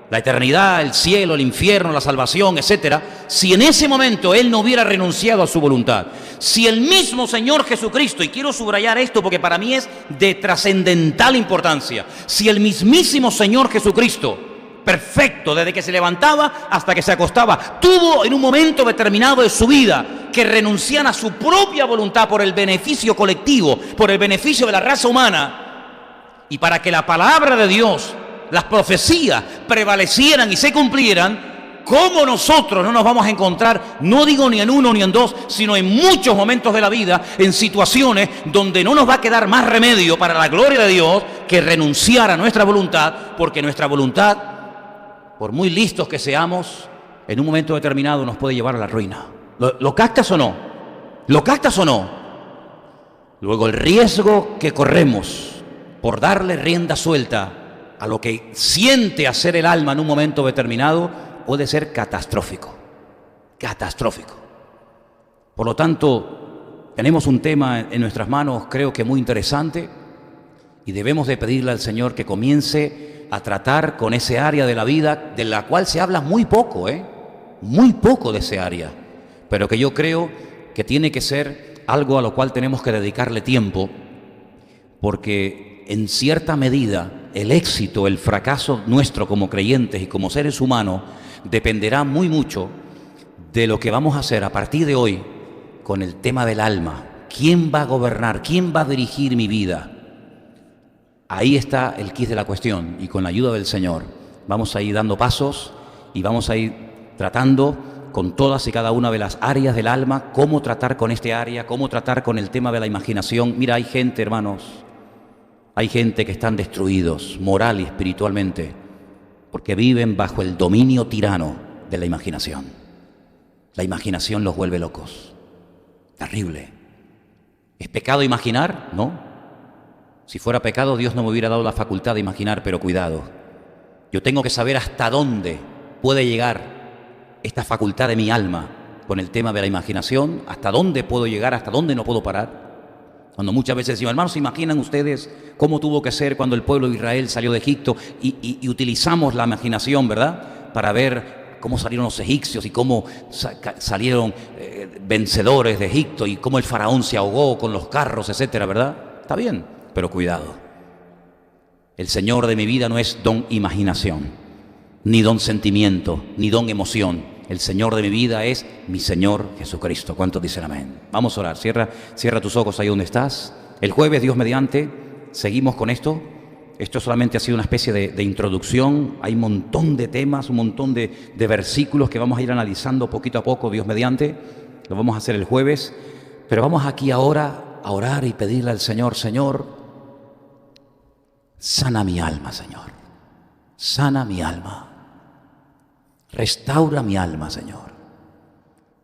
la eternidad, el cielo, el infierno, la salvación, etcétera, si en ese momento Él no hubiera renunciado a su voluntad. Si el mismo Señor Jesucristo, y quiero subrayar esto porque para mí es de trascendental importancia, si el mismísimo Señor Jesucristo, perfecto, desde que se levantaba hasta que se acostaba, tuvo en un momento determinado de su vida que renunciar a su propia voluntad por el beneficio colectivo, por el beneficio de la raza humana, y para que la palabra de Dios, las profecías prevalecieran y se cumplieran, ¿cómo nosotros no nos vamos a encontrar, no digo ni en uno ni en dos, sino en muchos momentos de la vida, en situaciones donde no nos va a quedar más remedio para la gloria de Dios que renunciar a nuestra voluntad, porque nuestra voluntad, por muy listos que seamos, en un momento determinado nos puede llevar a la ruina? ¿Lo captas o no? ¿Lo captas o no? Luego el riesgo que corremos por darle rienda suelta a lo que siente hacer el alma en un momento determinado puede ser catastrófico. Catastrófico. Por lo tanto, tenemos un tema en nuestras manos, creo que muy interesante, Y debemos de pedirle al Señor que comience a tratar con ese área de la vida de la cual se habla muy poco, muy poco de ese área, pero que yo creo que tiene que ser algo a lo cual tenemos que dedicarle tiempo, porque en cierta medida el éxito, el fracaso nuestro como creyentes y como seres humanos dependerá muy mucho de lo que vamos a hacer a partir de hoy con el tema del alma. ¿Quién va a gobernar? ¿Quién va a dirigir mi vida? Ahí está el quid de la cuestión, y con la ayuda del Señor vamos a ir dando pasos y vamos a ir tratando con todas y cada una de las áreas del alma, cómo tratar con este área, cómo tratar con el tema de la imaginación. Mira, hay gente, hermanos, hay gente que están destruidos moral y espiritualmente porque viven bajo el dominio tirano de la imaginación. La imaginación los vuelve locos. Terrible. ¿Es pecado imaginar? No. Si fuera pecado, Dios no me hubiera dado la facultad de imaginar, pero cuidado. Yo tengo que saber hasta dónde puede llegar esta facultad de mi alma con el tema de la imaginación, hasta dónde puedo llegar, hasta dónde no puedo parar. Cuando muchas veces decimos, hermanos, ¿se imaginan ustedes cómo tuvo que ser cuando el pueblo de Israel salió de Egipto? Y utilizamos la imaginación, ¿verdad?, para ver cómo salieron los egipcios y cómo salieron vencedores de Egipto y cómo el faraón se ahogó con los carros, etcétera, ¿verdad? Está bien, pero cuidado. El Señor de mi vida no es don imaginación, ni don sentimiento, ni don emoción. El Señor de mi vida es mi Señor Jesucristo. ¿Cuántos dicen amén? Vamos a orar. Cierra tus ojos ahí donde estás. El jueves, Dios mediante, seguimos con esto. Esto solamente ha sido una especie de introducción. Hay un montón de temas, un montón de versículos que vamos a ir analizando poquito a poco, Dios mediante. Lo vamos a hacer el jueves. Pero vamos aquí ahora a orar y pedirle al Señor, Señor, sana mi alma, Señor. Sana mi alma. Restaura mi alma, Señor.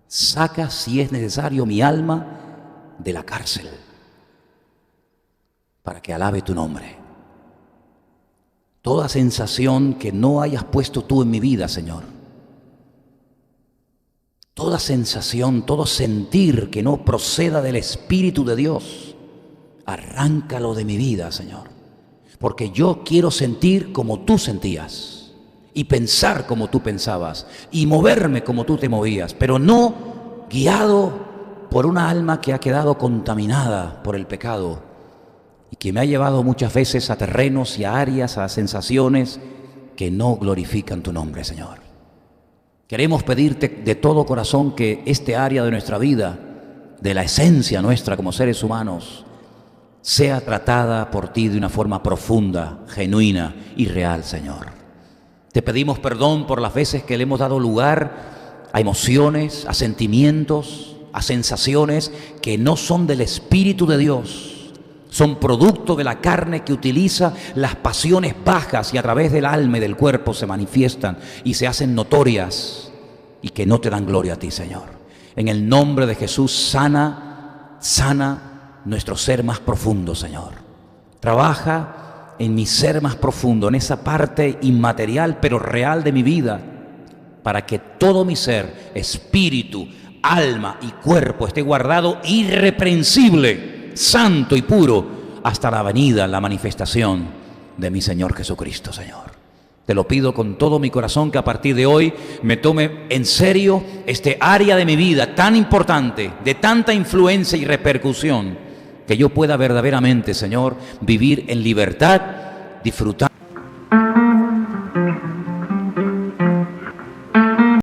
Saca, si es necesario, mi alma de la cárcel para que alabe tu nombre. Toda sensación que no hayas puesto tú en mi vida, Señor. Toda sensación, todo sentir que no proceda del Espíritu de Dios, arráncalo de mi vida, Señor. Porque yo quiero sentir como tú sentías. Y pensar como tú pensabas, y moverme como tú te movías, pero no guiado por una alma que ha quedado contaminada por el pecado y que me ha llevado muchas veces a terrenos y a áreas, a sensaciones que no glorifican tu nombre, Señor. Queremos pedirte de todo corazón que este área de nuestra vida, de la esencia nuestra como seres humanos, sea tratada por ti de una forma profunda, genuina y real, Señor. Te pedimos perdón por las veces que le hemos dado lugar a emociones, a sentimientos, a sensaciones que no son del Espíritu de Dios. Son producto de la carne que utiliza las pasiones bajas y a través del alma y del cuerpo se manifiestan y se hacen notorias y que no te dan gloria a ti, Señor. En el nombre de Jesús, sana nuestro ser más profundo, Señor. Trabaja en mi ser más profundo, en esa parte inmaterial pero real de mi vida, para que todo mi ser, espíritu, alma y cuerpo esté guardado irreprensible, santo y puro, hasta la venida, la manifestación de mi Señor Jesucristo, Señor. Te lo pido con todo mi corazón que a partir de hoy me tome en serio este área de mi vida tan importante, de tanta influencia y repercusión, que yo pueda verdaderamente, Señor, vivir en libertad, disfrutar